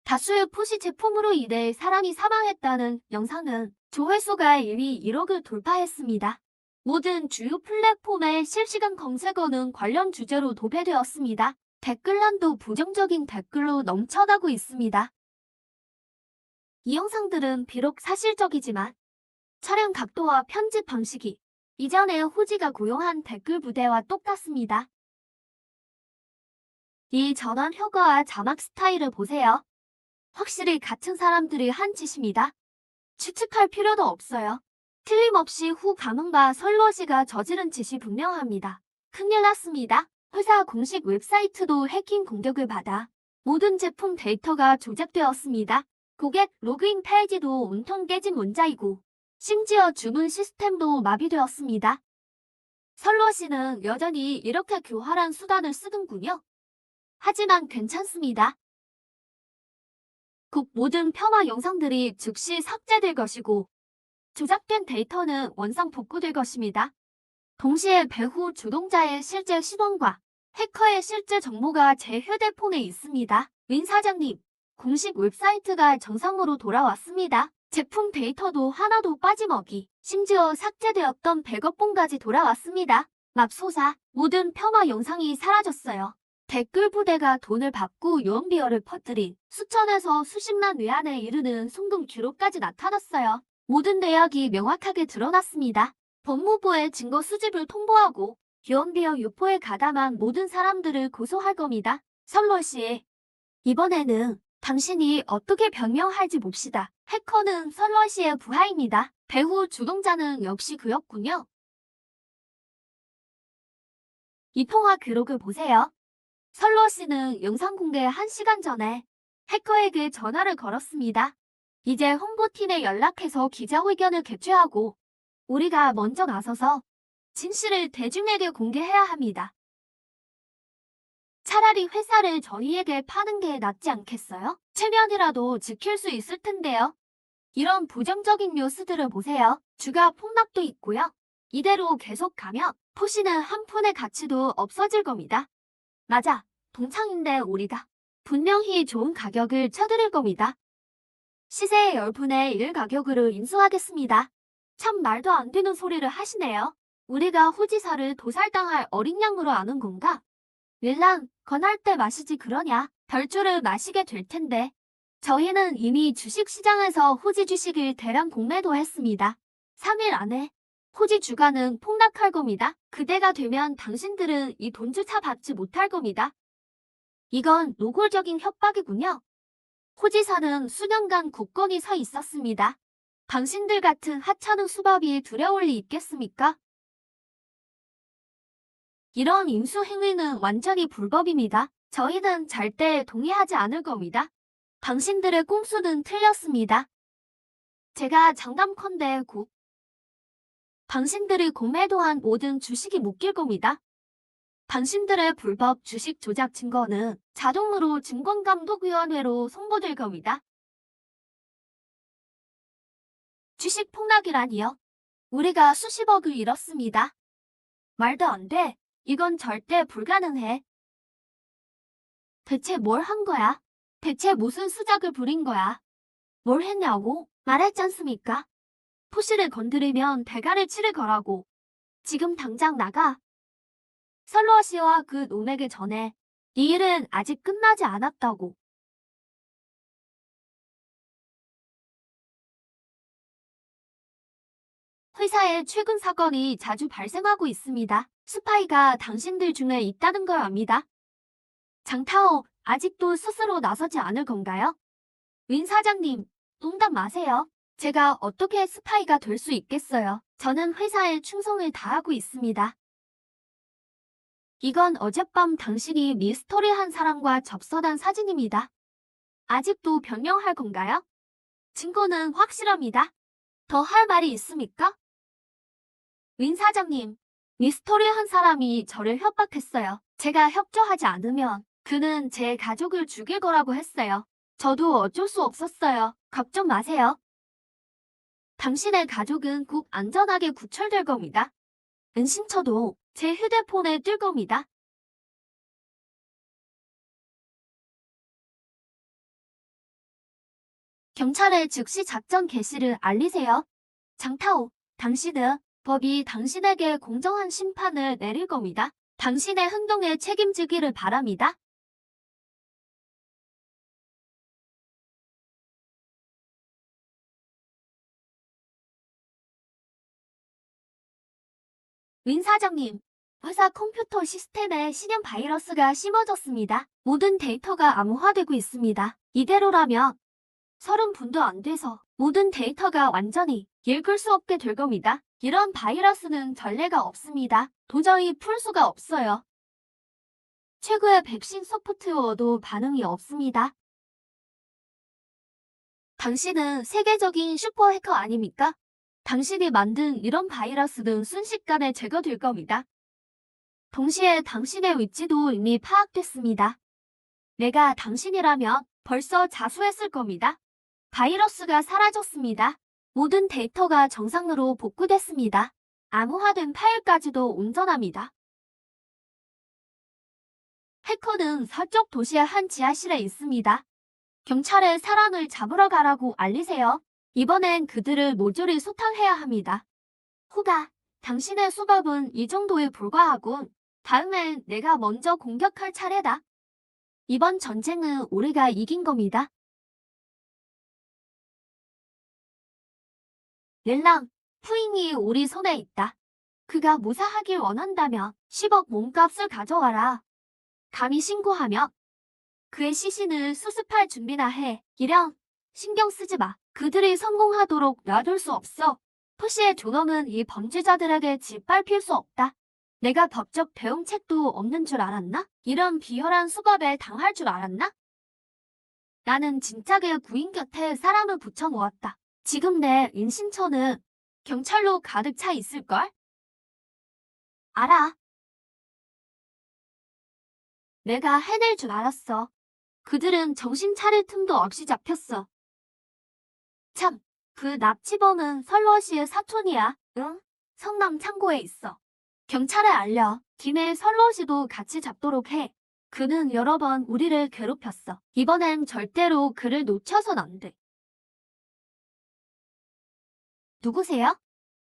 다수의 푸시 제품으로 인해 사람이 사망했다는 영상은 조회수가 이미 1억을 돌파했습니다. 모든 주요 플랫폼의 실시간 검색어는 관련 주제로 도배되었습니다. 댓글란도 부정적인 댓글로 넘쳐나고 있습니다. 이 영상들은 비록 사실적이지만 촬영 각도와 편집 방식이 이전에 호지가 고용한 댓글 부대와 똑같습니다. 이 전원 효과와 자막 스타일을 보세요. 확실히 같은 사람들이 한 짓입니다. 추측할 필요도 없어요. 틀림없이 후 가문과 설로시가 저지른 짓이 분명합니다. 큰일 났습니다. 회사 공식 웹사이트도 해킹 공격을 받아 모든 제품 데이터가 조작되었습니다. 고객 로그인 페이지도 온통 깨진 문자이고 심지어 주문 시스템도 마비되었습니다. 설로시는 여전히 이렇게 교활한 수단을 쓰는군요. 하지만 괜찮습니다. 곧 모든 폄하 영상들이 즉시 삭제될 것이고 조작된 데이터는 원상 복구될 것입니다. 동시에 배후 주동자의 실제 신원과 해커의 실제 정보가 제 휴대폰에 있습니다. 윈 사장님, 공식 웹사이트가 정상으로 돌아왔습니다. 제품 데이터도 하나도 빠짐없이 심지어 삭제되었던 백업본까지 돌아왔습니다. 맙소사, 모든 폄하 영상이 사라졌어요. 댓글 부대가 돈을 받고 유언비어를 퍼뜨린 수천에서 수십만 위안에 이르는 송금 기록까지 나타났어요. 모든 내역이 명확하게 드러났습니다. 법무부에 증거 수집을 통보하고 유언비어 유포에 가담한 모든 사람들을 고소할 겁니다. 설로씨, 이번에는 당신이 어떻게 변명할지 봅시다. 해커는 설로씨의 부하입니다. 배후 주동자는 역시 그였군요. 이 통화 기록을 보세요. 설로씨는 영상 공개 1시간 전에 해커에게 전화를 걸었습니다. 이제 홍보팀에 연락해서 기자회견을 개최하고 우리가 먼저 나서서 진실을 대중에게 공개해야 합니다. 차라리 회사를 저희에게 파는 게 낫지 않겠어요? 체면이라도 지킬 수 있을 텐데요. 이런 부정적인 뉴스들을 보세요. 주가 폭락도 있고요. 이대로 계속 가면 포시는 한 푼의 가치도 없어질 겁니다. 맞아, 동창인데 우리가 분명히 좋은 가격을 쳐드릴 겁니다. 시세의 10분의 1 가격으로 인수하겠습니다. 참 말도 안 되는 소리를 하시네요. 우리가 후지사를 도살당할 어린 양으로 아는 건가? 윌랑, 건할 때 마시지 그러냐? 별주를 마시게 될 텐데. 저희는 이미 주식시장에서 후지 주식을 대량 공매도 했습니다. 3일 안에 후지 주가는 폭락할 겁니다. 그때가 되면 당신들은 이 돈조차 받지 못할 겁니다. 이건 노골적인 협박이군요. 후지사는 수년간 굳건히 서 있었습니다. 당신들 같은 하찮은 수법이 두려울 리 있겠습니까? 이런 인수 행위는 완전히 불법입니다. 저희는 절대 동의하지 않을 겁니다. 당신들의 꼼수는 틀렸습니다. 제가 장담컨대 곧 당신들이 공매도한 모든 주식이 묶일 겁니다. 당신들의 불법 주식 조작 증거는 자동으로 증권감독위원회로 송부될 겁니다. 주식 폭락이라니요? 우리가 수십억을 잃었습니다. 말도 안 돼. 이건 절대 불가능해. 대체 뭘 한 거야? 대체 무슨 수작을 부린 거야? 뭘 했냐고? 말했잖습니까? 포시를 건드리면 대가를 치를 거라고. 지금 당장 나가. 설로아 씨와 그 놈에게 전해. 이 일은 아직 끝나지 않았다고. 회사에 최근 사건이 자주 발생하고 있습니다. 스파이가 당신들 중에 있다는 걸 압니다. 장타오, 아직도 스스로 나서지 않을 건가요? 윈 사장님, 농담 마세요. 제가 어떻게 스파이가 될 수 있겠어요? 저는 회사에 충성을 다하고 있습니다. 이건 어젯밤 당신이 미스터리한 사람과 접선한 사진입니다. 아직도 변명할 건가요? 증거는 확실합니다. 더 할 말이 있습니까? 윈 사장님, 미스터리한 사람이 저를 협박했어요. 제가 협조하지 않으면 그는 제 가족을 죽일 거라고 했어요. 저도 어쩔 수 없었어요. 걱정 마세요. 당신의 가족은 꼭 안전하게 구출될 겁니다. 은신처도 제 휴대폰에 뜰 겁니다. 경찰에 즉시 작전 개시를 알리세요. 장타오, 당신은 법이 당신에게 공정한 심판을 내릴 겁니다. 당신의 행동에 책임지기를 바랍니다. 윈 사장님, 회사 컴퓨터 시스템에 신형 바이러스가 심어졌습니다. 모든 데이터가 암호화되고 있습니다. 이대로라면 30분도 안 돼서 모든 데이터가 완전히 읽을 수 없게 될 겁니다. 이런 바이러스는 전례가 없습니다. 도저히 풀 수가 없어요. 최고의 백신 소프트웨어도 반응이 없습니다. 당신은 세계적인 슈퍼 해커 아닙니까? 당신이 만든 이런 바이러스는 순식간에 제거될 겁니다. 동시에 당신의 위치도 이미 파악됐습니다. 내가 당신이라면 벌써 자수했을 겁니다. 바이러스가 사라졌습니다. 모든 데이터가 정상으로 복구됐습니다. 암호화된 파일까지도 온전합니다. 해커는 서쪽 도시의 한 지하실에 있습니다. 경찰에 사람을 잡으러 가라고 알리세요. 이번엔 그들을 모조리 소탕해야 합니다. 후가, 당신의 수법은 이 정도에 불과하군. 다음엔 내가 먼저 공격할 차례다. 이번 전쟁은 우리가 이긴 겁니다. 렐랑, 푸잉이 우리 손에 있다. 그가 무사하길 원한다면 10억 몸값을 가져와라. 감히 신고하며 그의 시신을 수습할 준비나 해. 이령, 신경 쓰지 마. 그들이 성공하도록 놔둘 수 없어. 토시의 존엄은 이 범죄자들에게 짓밟힐 수 없다. 내가 법적 대응책도 없는 줄 알았나? 이런 비열한 수법에 당할 줄 알았나? 나는 진작에 구인 곁에 사람을 붙여놓았다. 지금 내 인신처는 경찰로 가득 차 있을걸? 알아. 내가 해낼 줄 알았어. 그들은 정신 차릴 틈도 없이 잡혔어. 참, 그 납치범은 설러시의 사촌이야. 응? 성남 창고에 있어. 경찰에 알려. 김해 설러시도 같이 잡도록 해. 그는 여러 번 우리를 괴롭혔어. 이번엔 절대로 그를 놓쳐선 안 돼. 누구세요?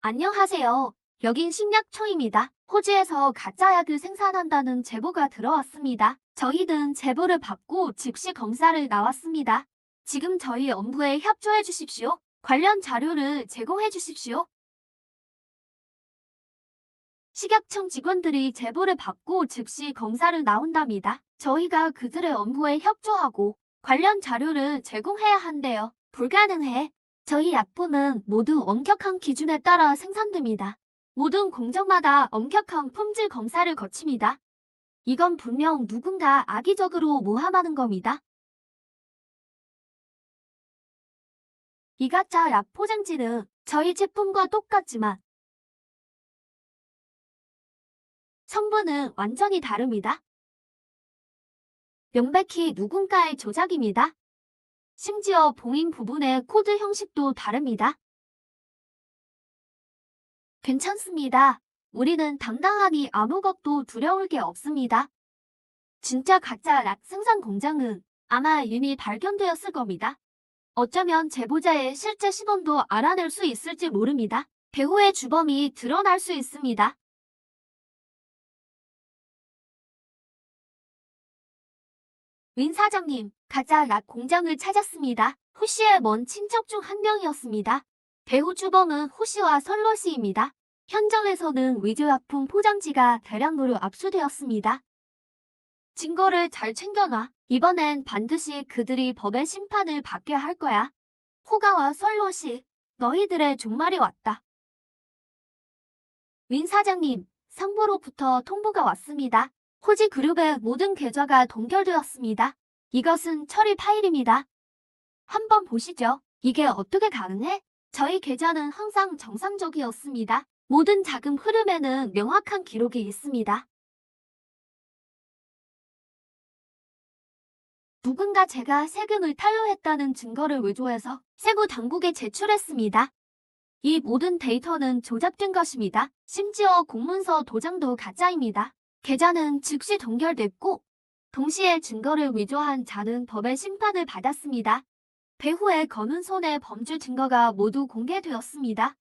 안녕하세요. 여긴 식약청입니다. 호주에서 가짜약을 생산한다는 제보가 들어왔습니다. 저희는 제보를 받고 즉시 검사를 나왔습니다. 지금 저희 업무에 협조해 주십시오. 관련 자료를 제공해 주십시오. 식약청 직원들이 제보를 받고 즉시 검사를 나온답니다. 저희가 그들의 업무에 협조하고 관련 자료를 제공해야 한대요. 불가능해. 저희 약품은 모두 엄격한 기준에 따라 생산됩니다. 모든 공정마다 엄격한 품질 검사를 거칩니다. 이건 분명 누군가 악의적으로 모함하는 겁니다. 이 가짜 약 포장지는 저희 제품과 똑같지만 성분은 완전히 다릅니다. 명백히 누군가의 조작입니다. 심지어 봉인 부분의 코드 형식도 다릅니다. 괜찮습니다. 우리는 당당하니 아무것도 두려울 게 없습니다. 진짜 가짜 약 생산 공장은 아마 이미 발견되었을 겁니다. 어쩌면 제보자의 실제 신원도 알아낼 수 있을지 모릅니다. 배후의 주범이 드러날 수 있습니다. 윈 사장님, 가짜 약 공장을 찾았습니다. 호씨의 먼 친척 중 한 명이었습니다. 배후 주범은 호씨와 설러씨입니다. 현장에서는 위조약품 포장지가 대량으로 압수되었습니다. 증거를 잘 챙겨놔. 이번엔 반드시 그들이 법의 심판을 받게 할 거야. 호가와 설러씨, 너희들의 종말이 왔다. 윈 사장님, 상부로부터 통보가 왔습니다. 호지 그룹의 모든 계좌가 동결되었습니다. 이것은 처리 파일입니다. 한번 보시죠. 이게 어떻게 가능해? 저희 계좌는 항상 정상적이었습니다. 모든 자금 흐름에는 명확한 기록이 있습니다. 누군가 제가 세금을 탈루했다는 증거를 위조해서 세무 당국에 제출했습니다. 이 모든 데이터는 조작된 것입니다. 심지어 공문서 도장도 가짜입니다. 계좌는 즉시 동결됐고 동시에 증거를 위조한 자는 법의 심판을 받았습니다. 배후의 검은 손의 범죄 증거가 모두 공개되었습니다.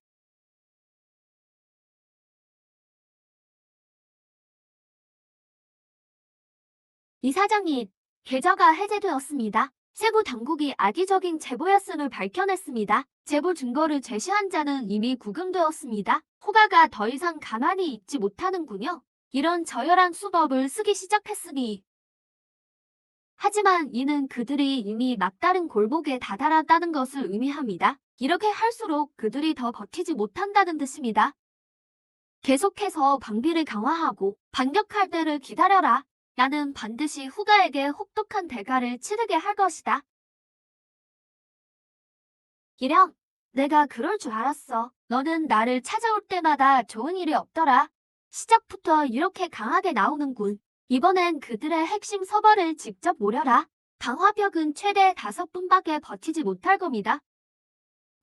이사장님, 계좌가 해제되었습니다. 세부 당국이 악의적인 제보였음을 밝혀냈습니다. 제보 증거를 제시한 자는 이미 구금되었습니다. 호가가 더 이상 가만히 있지 못하는군요. 이런 저열한 수법을 쓰기 시작했으니. 하지만 이는 그들이 이미 막다른 골목에 다다랐다는 것을 의미합니다. 이렇게 할수록 그들이 더 버티지 못한다는 뜻입니다. 계속해서 방비를 강화하고 반격할 때를 기다려라. 나는 반드시 후가에게 혹독한 대가를 치르게 할 것이다. 기령, 내가 그럴 줄 알았어. 너는 나를 찾아올 때마다 좋은 일이 없더라. 시작부터 이렇게 강하게 나오는군. 이번엔 그들의 핵심 서버를 직접 노려라. 방화벽은 최대 5분밖에 버티지 못할 겁니다.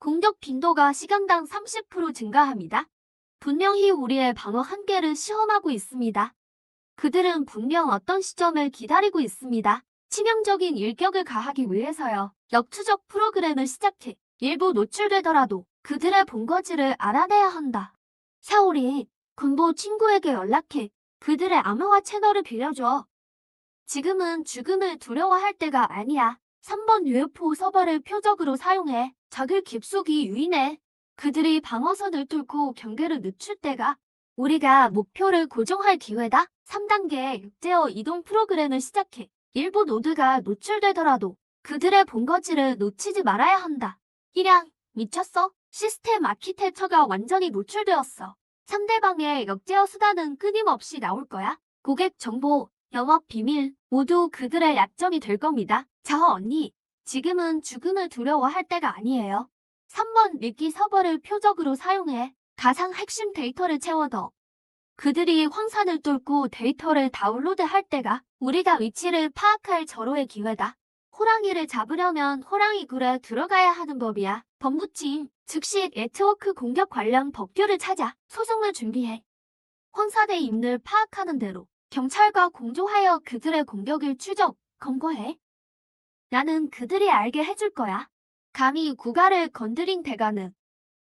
공격 빈도가 시간당 30% 증가합니다. 분명히 우리의 방어 한계를 시험하고 있습니다. 그들은 분명 어떤 시점을 기다리고 있습니다. 치명적인 일격을 가하기 위해서요. 역추적 프로그램을 시작해. 일부 노출되더라도 그들의 본거지를 알아내야 한다. 사오리, 군보 친구에게 연락해. 그들의 암호화 채널을 빌려줘. 지금은 죽음을 두려워할 때가 아니야. 3번 UFO 서버를 표적으로 사용해. 적을 깊숙이 유인해. 그들이 방어선을 뚫고 경계를 늦출 때가 우리가 목표를 고정할 기회다. 3단계 육제어 이동 프로그램을 시작해. 일부 노드가 노출되더라도 그들의 본거지를 놓치지 말아야 한다. 희량, 미쳤어? 시스템 아키텍처가 완전히 노출되었어. 상대방의 역제어 수단은 끊임없이 나올 거야. 고객 정보, 영업 비밀 모두 그들의 약점이 될 겁니다. 자, 언니, 지금은 죽음을 두려워할 때가 아니에요. 3번 밀기 서버를 표적으로 사용해 가상 핵심 데이터를 채워넣어. 그들이 황산을 뚫고 데이터를 다운로드할 때가 우리가 위치를 파악할 절호의 기회다. 호랑이를 잡으려면 호랑이 굴에 들어가야 하는 법이야. 법무팀, 즉시 네트워크 공격 관련 법규를 찾아 소송을 준비해. 황산의 임무를 파악하는 대로 경찰과 공조하여 그들의 공격을 추적, 검거해. 나는 그들이 알게 해줄 거야. 감히 국가를 건드린 대가는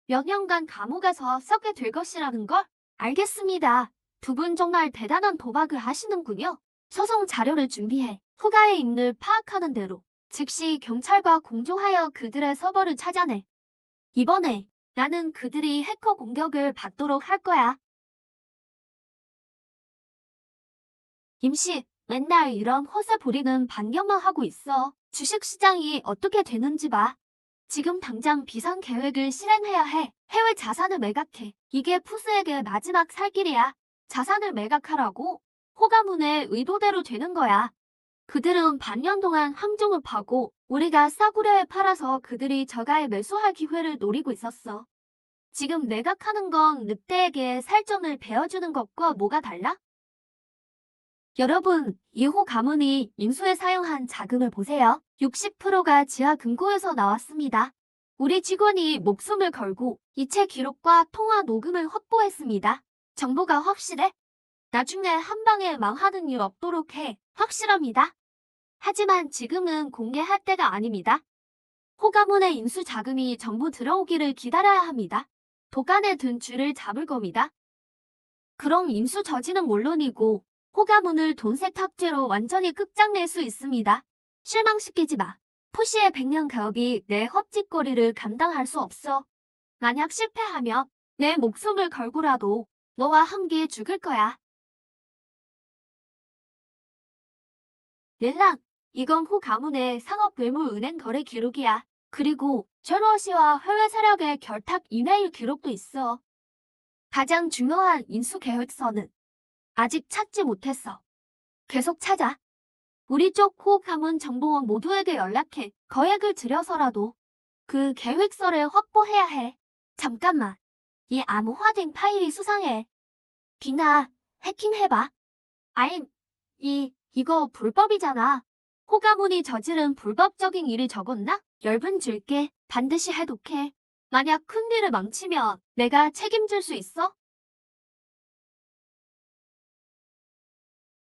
몇 년간 감옥에서 썩게 될 것이라는 걸. 알겠습니다. 두 분 정말 대단한 도박을 하시는군요. 소송 자료를 준비해. 후가의 임무를 파악하는 대로 즉시 경찰과 공조하여 그들의 서버를 찾아내. 이번에 나는 그들이 해커 공격을 받도록 할 거야. 임시, 맨날 이런 허세 부리는 반격만 하고 있어. 주식시장이 어떻게 되는지 봐. 지금 당장 비상 계획을 실행해야 해. 해외 자산을 매각해. 이게 푸스에게 마지막 살 길이야. 자산을 매각하라고? 호가문의 의도대로 되는 거야. 그들은 반년 동안 함정을 파고 우리가 싸구려에 팔아서 그들이 저가에 매수할 기회를 노리고 있었어. 지금 매각하는 건 늑대에게 살점을 베어주는 것과 뭐가 달라? 여러분, 2호 가문이 인수에 사용한 자금을 보세요. 60%가 지하 금고에서 나왔습니다. 우리 직원이 목숨을 걸고 이체 기록과 통화 녹음을 확보했습니다. 정보가 확실해? 나중에 한 방에 망하는 일 없도록 해. 확실합니다. 하지만 지금은 공개할 때가 아닙니다. 호가문의 인수 자금이 전부 들어오기를 기다려야 합니다. 도간에 든 쥐를 잡을 겁니다. 그럼 인수 저지는 물론이고 호가문을 돈 세탁죄로 완전히 끝장낼 수 있습니다. 실망시키지 마. 푸시의 100년 가업이 내 헛짓거리를 감당할 수 없어. 만약 실패하면 내 목숨을 걸고라도 너와 함께 죽을 거야. 렐랑, 이건 호 가문의 상업괴물은행 거래 기록이야. 그리고 셜워시와 해외 세력의 결탁 이메일 기록도 있어. 가장 중요한 인수 계획서는 아직 찾지 못했어. 계속 찾아. 우리 쪽 호 가문 정보원 모두에게 연락해. 거액을 들여서라도 그 계획서를 확보해야 해. 잠깐만. 이 암호화된 파일이 수상해. 비나, 해킹해봐. 아임, 이거 불법이잖아. 호 가문이 저지른 불법적인 일이 적었나? 열분 줄게. 반드시 해독해. 만약 큰 일을 망치면 내가 책임질 수 있어?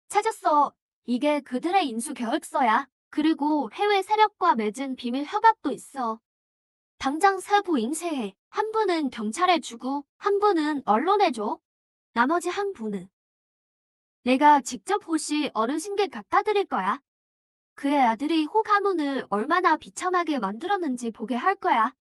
찾았어. 이게 그들의 인수 계획서야. 그리고 해외 세력과 맺은 비밀 협약도 있어. 당장 세부 인쇄해. 한 분은 경찰에 주고 한 분은 언론에 줘. 나머지 한 분은 내가 직접 호시 어르신께 갖다 드릴 거야. 그의 아들이 호 가문을 얼마나 비참하게 만들었는지 보게 할 거야.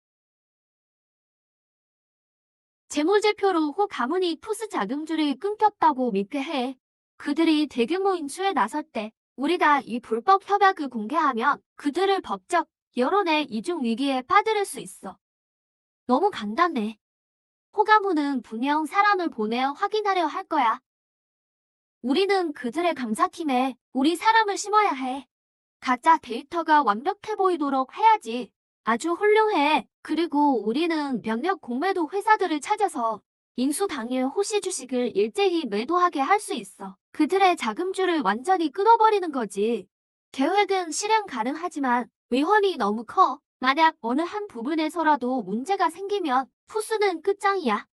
재무제표로 호 가문이 푸스 자금줄이 끊겼다고 믿게 해. 그들이 대규모 인수에 나설 때 우리가 이 불법 협약을 공개하면 그들을 법적, 여론의 이중 위기에 빠뜨릴 수 있어. 너무 간단해. 호 가문은 분명 사람을 보내 확인하려 할 거야. 우리는 그들의 감사팀에 우리 사람을 심어야 해. 가짜 데이터가 완벽해 보이도록 해야지. 아주 훌륭해. 그리고 우리는 몇몇 공매도 회사들을 찾아서 인수 당일 호시 주식을 일제히 매도하게 할 수 있어. 그들의 자금줄을 완전히 끊어버리는 거지. 계획은 실행 가능하지만 위험이 너무 커. 만약 어느 한 부분에서라도 문제가 생기면 푸스는 끝장이야.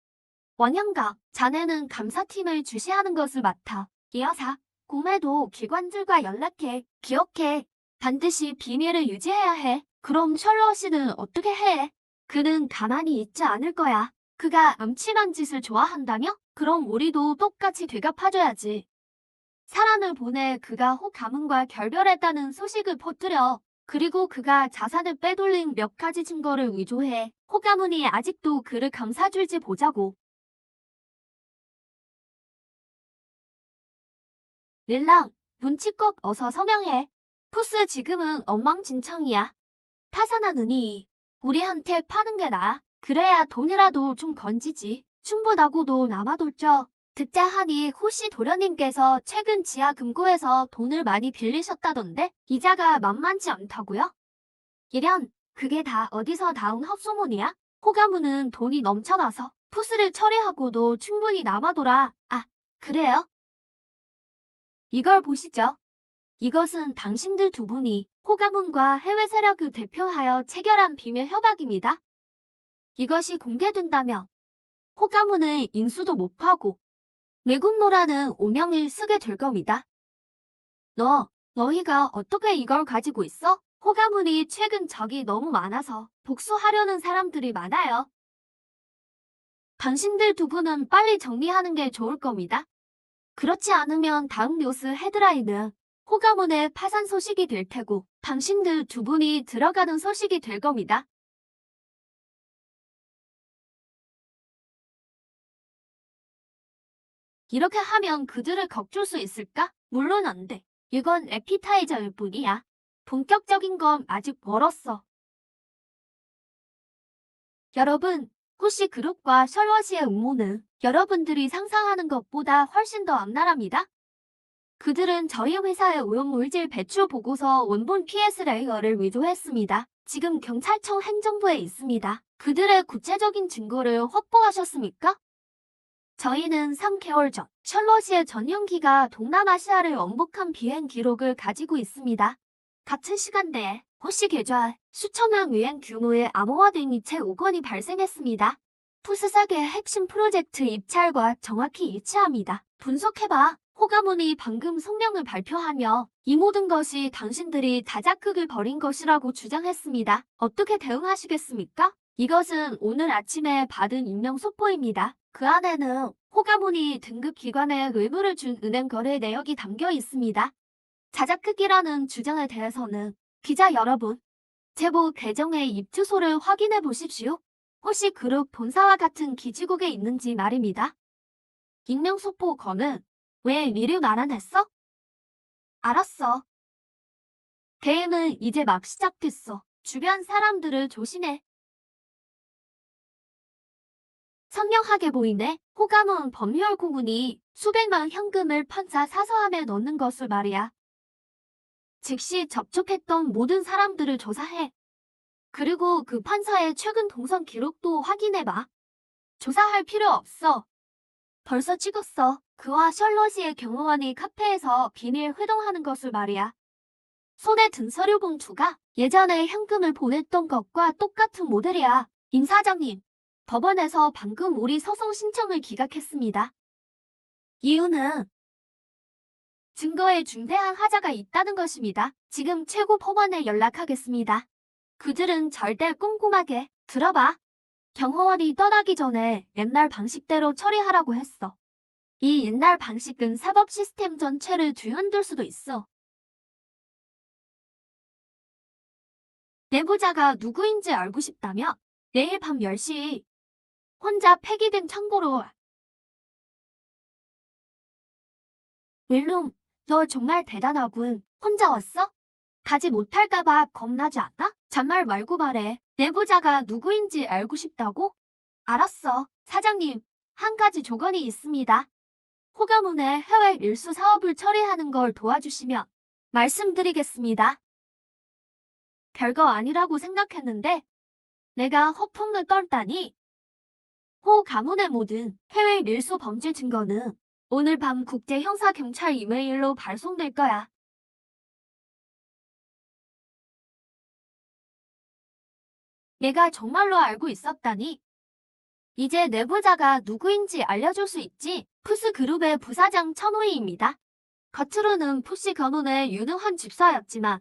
원형각, 자네는 감사팀을 주시하는 것을 맡아. 이어사, 공매도 기관들과 연락해. 기억해. 반드시 비밀을 유지해야 해. 그럼 셜럿이는 어떻게 해? 그는 가만히 있지 않을 거야. 그가 음침한 짓을 좋아한다며? 그럼 우리도 똑같이 되갚아줘야지. 사람을 보내 그가 호 가문과 결별했다는 소식을 퍼뜨려. 그리고 그가 자산을 빼돌린 몇 가지 증거를 위조해. 호 가문이 아직도 그를 감싸줄지 보자고. 릴랑, 눈치껏 어서 서명해. 푸스 지금은 엉망진창이야. 파산하느니 우리한테 파는 게 나아. 그래야 돈이라도 좀 건지지. 충분하고도 남아돌죠. 듣자 하니 호시 도련님께서 최근 지하 금고에서 돈을 많이 빌리셨다던데 이자가 만만치 않다고요? 이련, 그게 다 어디서 나온 헛소문이야? 호가문은 돈이 넘쳐나서 푸스를 처리하고도 충분히 남아돌아. 아, 그래요? 이걸 보시죠. 이것은 당신들 두 분이 호가문과 해외 세력을 대표하여 체결한 비밀 협약입니다. 이것이 공개된다면 호가문의 인수도 못하고 외국노라는 오명을 쓰게 될 겁니다. 너희가 어떻게 이걸 가지고 있어? 호가문이 최근 적이 너무 많아서 복수하려는 사람들이 많아요. 당신들 두 분은 빨리 정리하는 게 좋을 겁니다. 그렇지 않으면 다음 뉴스 헤드라인은 호가문의 파산 소식이 될 테고 당신들 두 분이 들어가는 소식이 될 겁니다. 이렇게 하면 그들을 겁줄 수 있을까? 물론 안 돼. 이건 에피타이저일 뿐이야. 본격적인 건 아직 멀었어. 여러분, 호시 그룹과 셜워시의 음모는 여러분들이 상상하는 것보다 훨씬 더 악랄합니다. 그들은 저희 회사의 오염물질 배출 보고서 원본 PS 레이어를 위조했습니다. 지금 경찰청 행정부에 있습니다. 그들의 구체적인 증거를 확보하셨습니까? 저희는 3개월 전 셜럿시의 전용기가 동남아시아를 왕복한 비행 기록을 가지고 있습니다. 같은 시간대에 호시 계좌 수천억 위엔 규모의 암호화된 이체 오건이 발생했습니다. 푸스사계의 핵심 프로젝트 입찰과 정확히 일치합니다. 분석해봐. 호가문이 방금 성명을 발표하며 이 모든 것이 당신들이 자작극을 벌인 것이라고 주장했습니다. 어떻게 대응하시겠습니까? 이것은 오늘 아침에 받은 익명 속보입니다. 그 안에는 호가문이 등급기관에 의무를 준 은행 거래 내역이 담겨 있습니다. 자작극이라는 주장에 대해서는 기자 여러분, 제보 계정의 입주소를 확인해 보십시오. 혹시 그룹 본사와 같은 기지국에 있는지 말입니다. 익명 속보 건은 왜 미리 말 안 했어? 알았어. 게임은 이제 막 시작됐어. 주변 사람들을 조심해. 선명하게 보이네. 호감은 법률 고문이 수백만 현금을 판사 사서함에 넣는 것을 말이야. 즉시 접촉했던 모든 사람들을 조사해. 그리고 그 판사의 최근 동선 기록도 확인해봐. 조사할 필요 없어. 벌써 찍었어. 그와 셜럿이의 경호원이 카페에서 비밀 회동하는 것을 말이야. 손에 든 서류 봉투가 예전에 현금을 보냈던 것과 똑같은 모델이야. 임 사장님, 법원에서 방금 우리 소송 신청을 기각했습니다. 이유는 증거에 중대한 하자가 있다는 것입니다. 지금 최고 법원에 연락하겠습니다. 그들은 절대 꼼꼼하게 들어봐. 경호원이 떠나기 전에 옛날 방식대로 처리하라고 했어. 이 옛날 방식은 사법 시스템 전체를 뒤흔들 수도 있어. 내부자가 누구인지 알고 싶다며 내일 밤 10시 혼자 폐기된 창고로. 윌룸, 너 정말 대단하군. 혼자 왔어? 가지 못할까봐 겁나지 않아? 잔말 말고 말해. 내부자가 누구인지 알고 싶다고? 알았어. 사장님, 한 가지 조건이 있습니다. 호가문의 해외 밀수 사업을 처리하는 걸 도와주시면 말씀드리겠습니다. 별거 아니라고 생각했는데 내가 허풍을 떨다니. 호 가문의 모든 해외 밀수 범죄 증거는 오늘 밤 국제형사경찰 이메일로 발송될 거야. 내가 정말로 알고 있었다니. 이제 내부자가 누구인지 알려줄 수 있지. 푸스그룹의 부사장 천호희입니다. 겉으로는 푸시 건원의 유능한 집사였지만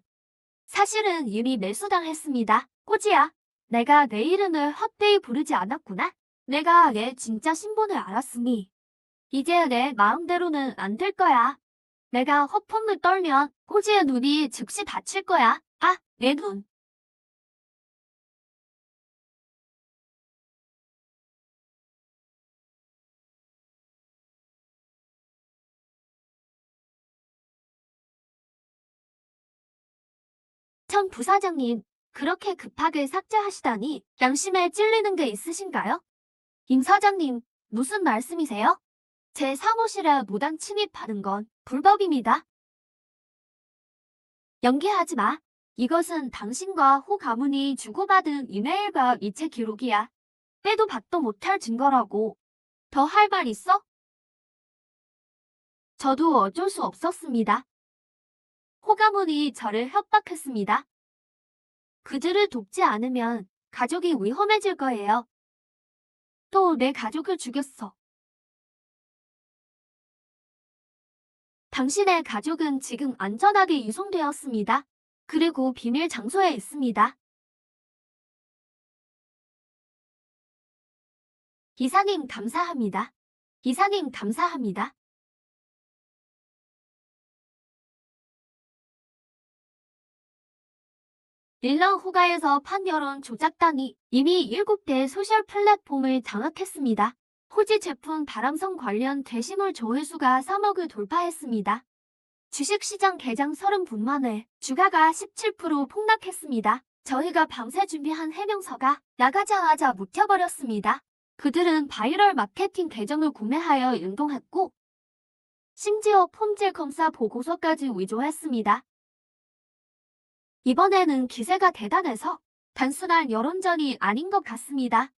사실은 이미 매수당했습니다. 꼬지야, 내가 내 이름을 헛되이 부르지 않았구나. 내가 내 진짜 신분을 알았으니 이제 내 마음대로는 안 될 거야. 내가 허풍을 떨면 꼬지의 눈이 즉시 다칠 거야. 아, 내 눈. 전 부사장님, 그렇게 급하게 삭제하시다니 양심에 찔리는 게 있으신가요? 임 사장님, 무슨 말씀이세요? 제 사무실에 무단 침입하는 건 불법입니다. 연기하지 마. 이것은 당신과 호 가문이 주고받은 이메일과 이체 기록이야. 빼도 박도 못할 증거라고. 더 할 말 있어? 저도 어쩔 수 없었습니다. 호 가문이 저를 협박했습니다. 그들을 돕지 않으면 가족이 위험해질 거예요. 또 내 가족을 죽였어. 당신의 가족은 지금 안전하게 이송되었습니다. 그리고 비밀 장소에 있습니다. 이사님 감사합니다. 이사님 감사합니다. 일러 후가에서 판 여론 조작단이 이미 7대 소셜 플랫폼을 장악했습니다. 호지 제품 바람성 관련 게시물 조회수가 3억을 돌파했습니다. 주식시장 개장 30분 만에 주가가 17% 폭락했습니다. 저희가 밤새 준비한 해명서가 나가자마자 묵혀버렸습니다. 그들은 바이럴 마케팅 계정을 구매하여 연동했고 심지어 품질 검사 보고서까지 위조했습니다. 이번에는 기세가 대단해서 단순한 여론전이 아닌 것 같습니다.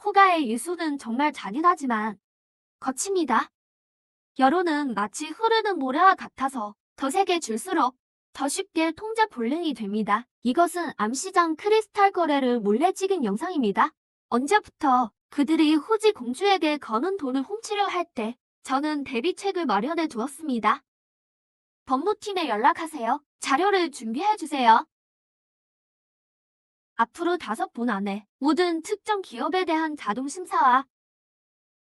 호가의 유수는 정말 잔인하지만 거칩니다. 여론은 마치 흐르는 모래와 같아서 더 세게 줄수록 더 쉽게 통제 불능이 됩니다. 이것은 암시장 크리스탈 거래를 몰래 찍은 영상입니다. 언제부터 그들이 후지 공주에게 거는 돈을 훔치려 할 때 저는 대비책을 마련해 두었습니다. 법무팀에 연락하세요. 자료를 준비해주세요. 앞으로 5분 안에 모든 특정 기업에 대한 자동 심사와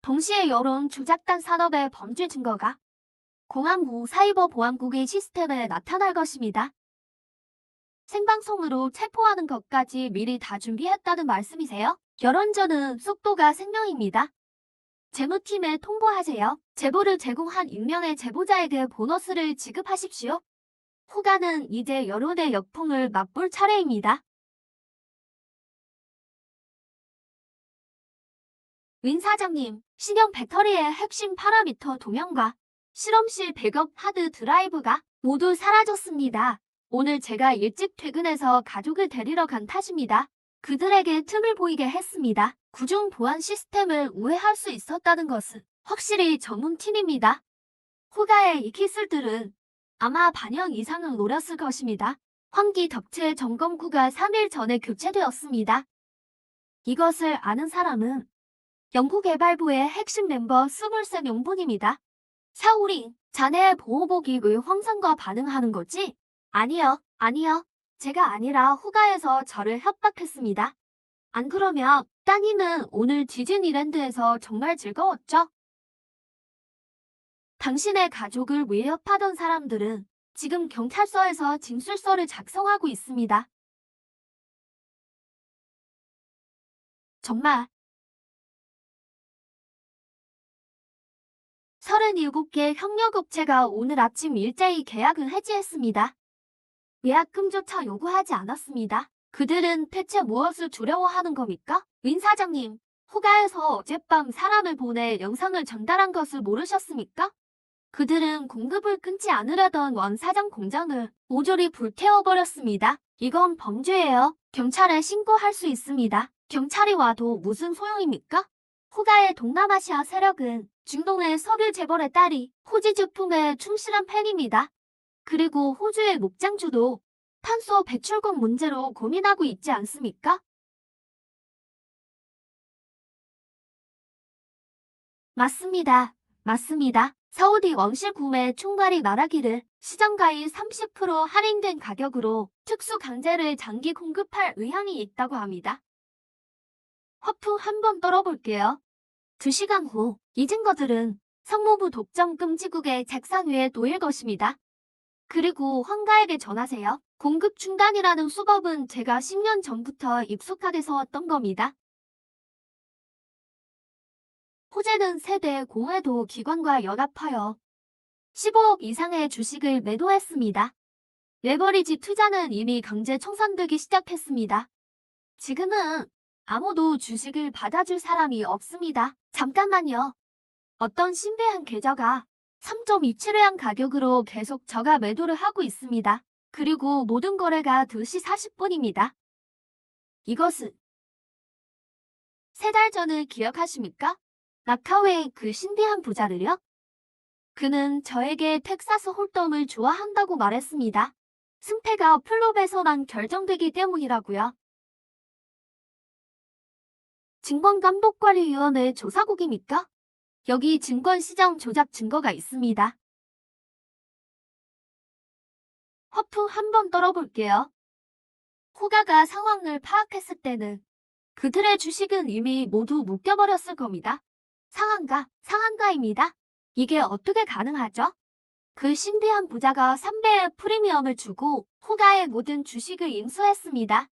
동시에 여론 조작단 산업의 범죄 증거가 공안부 사이버보안국의 시스템에 나타날 것입니다. 생방송으로 체포하는 것까지 미리 다 준비했다는 말씀이세요? 여론전은 속도가 생명입니다. 재무팀에 통보하세요. 제보를 제공한 익명의 제보자에게 보너스를 지급하십시오. 후가는 이제 여론의 역풍을 맛볼 차례입니다. 윈 사장님, 신형 배터리의 핵심 파라미터 동영과 실험실 백업 하드 드라이브가 모두 사라졌습니다. 오늘 제가 일찍 퇴근해서 가족을 데리러 간 탓입니다. 그들에게 틈을 보이게 했습니다. 구중 보안 시스템을 오해할 수 있었다는 것은 확실히 전문팀입니다. 후가의 이 기술들은 아마 반년 이상을 노렸을 것입니다. 환기 덕체 점검구가 3일 전에 교체되었습니다. 이것을 아는 사람은 연구개발부의 핵심 멤버 23명분입니다. 사우리, 자네의 보호복이 왜 황상과 반응하는 거지? 아니요. 제가 아니라 후가에서 저를 협박했습니다. 안 그러면 따님은 오늘 디즈니랜드에서 정말 즐거웠죠? 당신의 가족을 위협하던 사람들은 지금 경찰서에서 진술서를 작성하고 있습니다. 정말 37개 협력업체가 오늘 아침 일제히 계약을 해지했습니다. 계약금조차 요구하지 않았습니다. 그들은 대체 무엇을 두려워하는 겁니까? 윈 사장님, 후가에서 어젯밤 사람을 보내 영상을 전달한 것을 모르셨습니까? 그들은 공급을 끊지 않으려던 원 사장 공장을 모조리 불태워버렸습니다. 이건 범죄예요. 경찰에 신고할 수 있습니다. 경찰이 와도 무슨 소용입니까? 후가의 동남아시아 세력은 중동의 석유 재벌의 딸이 호지 제품에 충실한 팬입니다. 그리고 호주의 목장주도 탄소 배출권 문제로 고민하고 있지 않습니까? 맞습니다. 맞습니다. 사우디 왕실 구매 총괄이 말하기를 시장가의 30% 할인된 가격으로 특수 강제를 장기 공급할 의향이 있다고 합니다. 화풍 한번 떨어볼게요. 2시간 후 이 증거들은 상무부 독점 금지국의 책상 위에 놓일 것입니다. 그리고 황가에게 전하세요. 공급 중단이라는 수법은 제가 10년 전부터 익숙하게 써왔던 겁니다. 호재는 세대 공회도 기관과 연합하여 15억 이상의 주식을 매도했습니다. 레버리지 투자는 이미 강제 청산되기 시작했습니다. 지금은 아무도 주식을 받아줄 사람이 없습니다. 잠깐만요. 어떤 신비한 계좌가 3.27회한 가격으로 계속 저가 매도를 하고 있습니다. 그리고 모든 거래가 2시 40분입니다. 이것은 3달 전을 기억하십니까? 마카오의 그 신비한 부자를요? 그는 저에게 텍사스 홀덤을 좋아한다고 말했습니다. 승패가 플롭에서만 결정되기 때문이라고요. 증권감독관리위원회 조사국입니까? 여기 증권시장 조작 증거가 있습니다. 허풍 한번 떨어볼게요. 후가가 상황을 파악했을 때는 그들의 주식은 이미 모두 묶여버렸을 겁니다. 상한가입니다. 이게 어떻게 가능하죠? 그 신비한 부자가 3배의 프리미엄을 주고 후가의 모든 주식을 인수했습니다.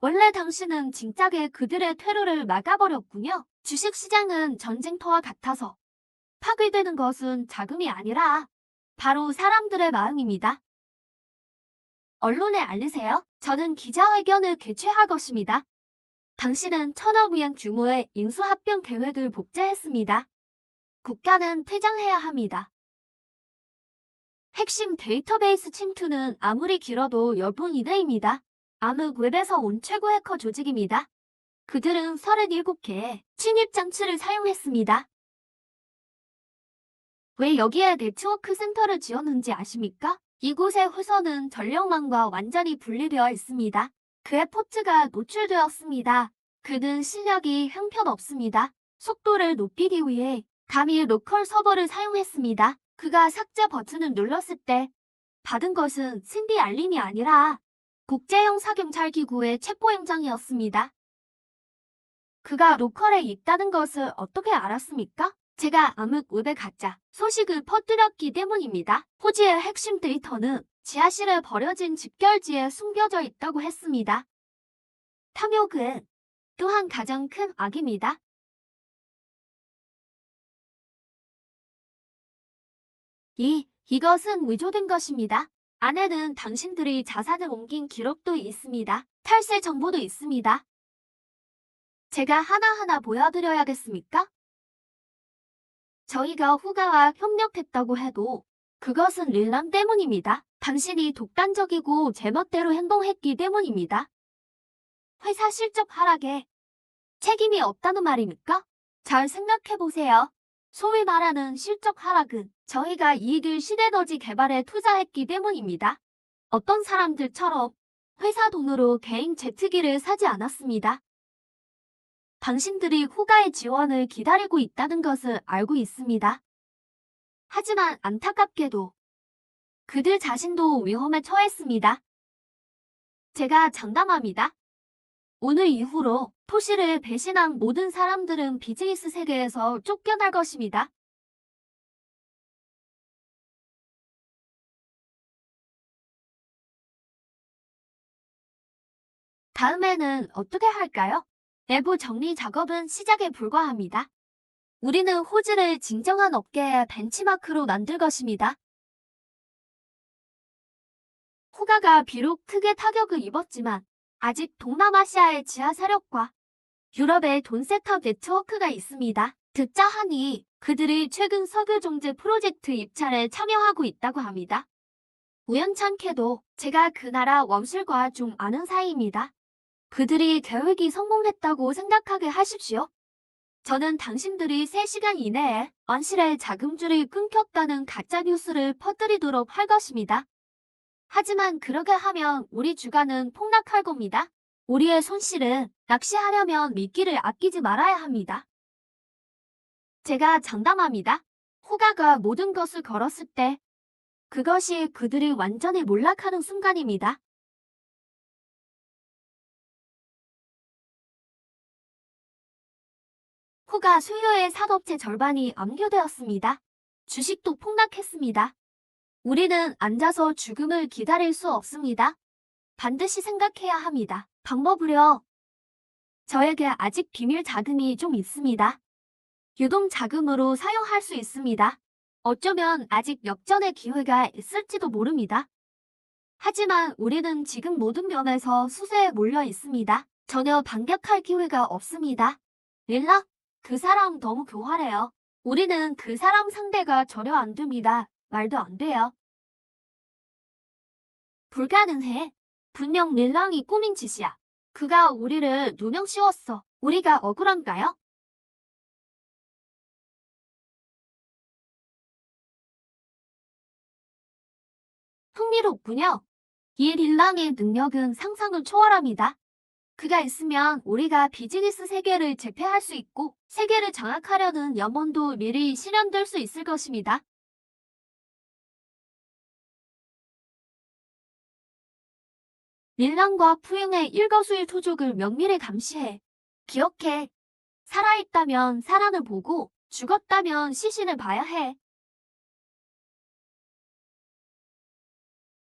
원래 당신은 진작에 그들의 퇴로를 막아버렸군요. 주식시장은 전쟁터와 같아서 파괴되는 것은 자금이 아니라 바로 사람들의 마음입니다. 언론에 알리세요. 저는 기자회견을 개최할 것입니다. 당신은 1,000억 위안 규모의 인수합병 계획을 복제했습니다. 국가는 퇴장해야 합니다. 핵심 데이터베이스 침투는 아무리 길어도 몇 분 이내입니다. 암흑 웹에서 온 최고 해커 조직입니다. 그들은 37개의 침입 장치를 사용했습니다. 왜 여기에 네트워크 센터를 지었는지 아십니까? 이곳의 회선은 전력망과 완전히 분리되어 있습니다. 그의 포트가 노출되었습니다. 그는 실력이 형편없습니다. 속도를 높이기 위해 감히 로컬 서버를 사용했습니다. 그가 삭제 버튼을 눌렀을 때 받은 것은 신디 알림이 아니라 국제형사경찰기구의 체포영장이었습니다. 그가 로컬에 있다는 것을 어떻게 알았습니까? 제가 암흑웹의 가짜 소식을 퍼뜨렸기 때문입니다. 호지의 핵심 데이터는 지하실에 버려진 집결지에 숨겨져 있다고 했습니다. 탐욕은 또한 가장 큰 악입니다. 이것은 위조된 것입니다. 안에는 당신들이 자산을 옮긴 기록도 있습니다. 탈세 정보도 있습니다. 제가 하나하나 보여드려야겠습니까? 저희가 후가와 협력했다고 해도 그것은 릴람 때문입니다. 당신이 독단적이고 제멋대로 행동했기 때문입니다. 회사 실적 하락에 책임이 없다는 말입니까? 잘 생각해보세요. 소위 말하는 실적 하락은 저희가 이익을 시대너지 개발에 투자했기 때문입니다. 어떤 사람들처럼 회사 돈으로 개인 제트기를 사지 않았습니다. 당신들이 후가의 지원을 기다리고 있다는 것을 알고 있습니다. 하지만 안타깝게도 그들 자신도 위험에 처했습니다. 제가 장담합니다. 오늘 이후로 토시를 배신한 모든 사람들은 비즈니스 세계에서 쫓겨날 것입니다. 다음에는 어떻게 할까요? 내부 정리 작업은 시작에 불과합니다. 우리는 호즈를 진정한 업계의 벤치마크로 만들 것입니다. 호가가 비록 크게 타격을 입었지만 아직 동남아시아의 지하 세력과 유럽의 돈세터 네트워크가 있습니다. 듣자 하니 그들이 최근 석유 종재 프로젝트 입찰에 참여하고 있다고 합니다. 우연찮게도 제가 그 나라 원술과 좀 아는 사이입니다. 그들이 계획이 성공했다고 생각하게 하십시오. 저는 당신들이 3시간 이내에 원실의 자금줄이 끊겼다는 가짜 뉴스를 퍼뜨리도록 할 것입니다. 하지만 그렇게 하면 우리 주가는 폭락할 겁니다. 우리의 손실은 낚시하려면 미끼를 아끼지 말아야 합니다. 제가 장담합니다. 호가가 모든 것을 걸었을 때 그것이 그들이 완전히 몰락하는 순간입니다. 호가 수요의 산업체 절반이 암기되었습니다. 주식도 폭락했습니다. 우리는 앉아서 죽음을 기다릴 수 없습니다. 반드시 생각해야 합니다. 방법을요. 저에게 아직 비밀 자금이 좀 있습니다. 유동 자금으로 사용할 수 있습니다. 어쩌면 아직 역전의 기회가 있을지도 모릅니다. 하지만 우리는 지금 모든 면에서 수세에 몰려 있습니다. 전혀 반격할 기회가 없습니다. 릴라, 그 사람 너무 교활해요. 우리는 그 사람 상대가 전혀 안 됩니다. 말도 안 돼요. 불가능해. 분명 릴랑이 꾸민 짓이야. 그가 우리를 누명 씌웠어. 우리가 억울한가요? 흥미롭군요. 이 릴랑의 능력은 상상을 초월합니다. 그가 있으면 우리가 비즈니스 세계를 제패할 수 있고 세계를 장악하려는 염원도 미리 실현될 수 있을 것입니다. 릴랑과 푸잉의 일거수일투족을 면밀히 감시해. 기억해. 살아있다면 사랑을 보고 죽었다면 시신을 봐야 해.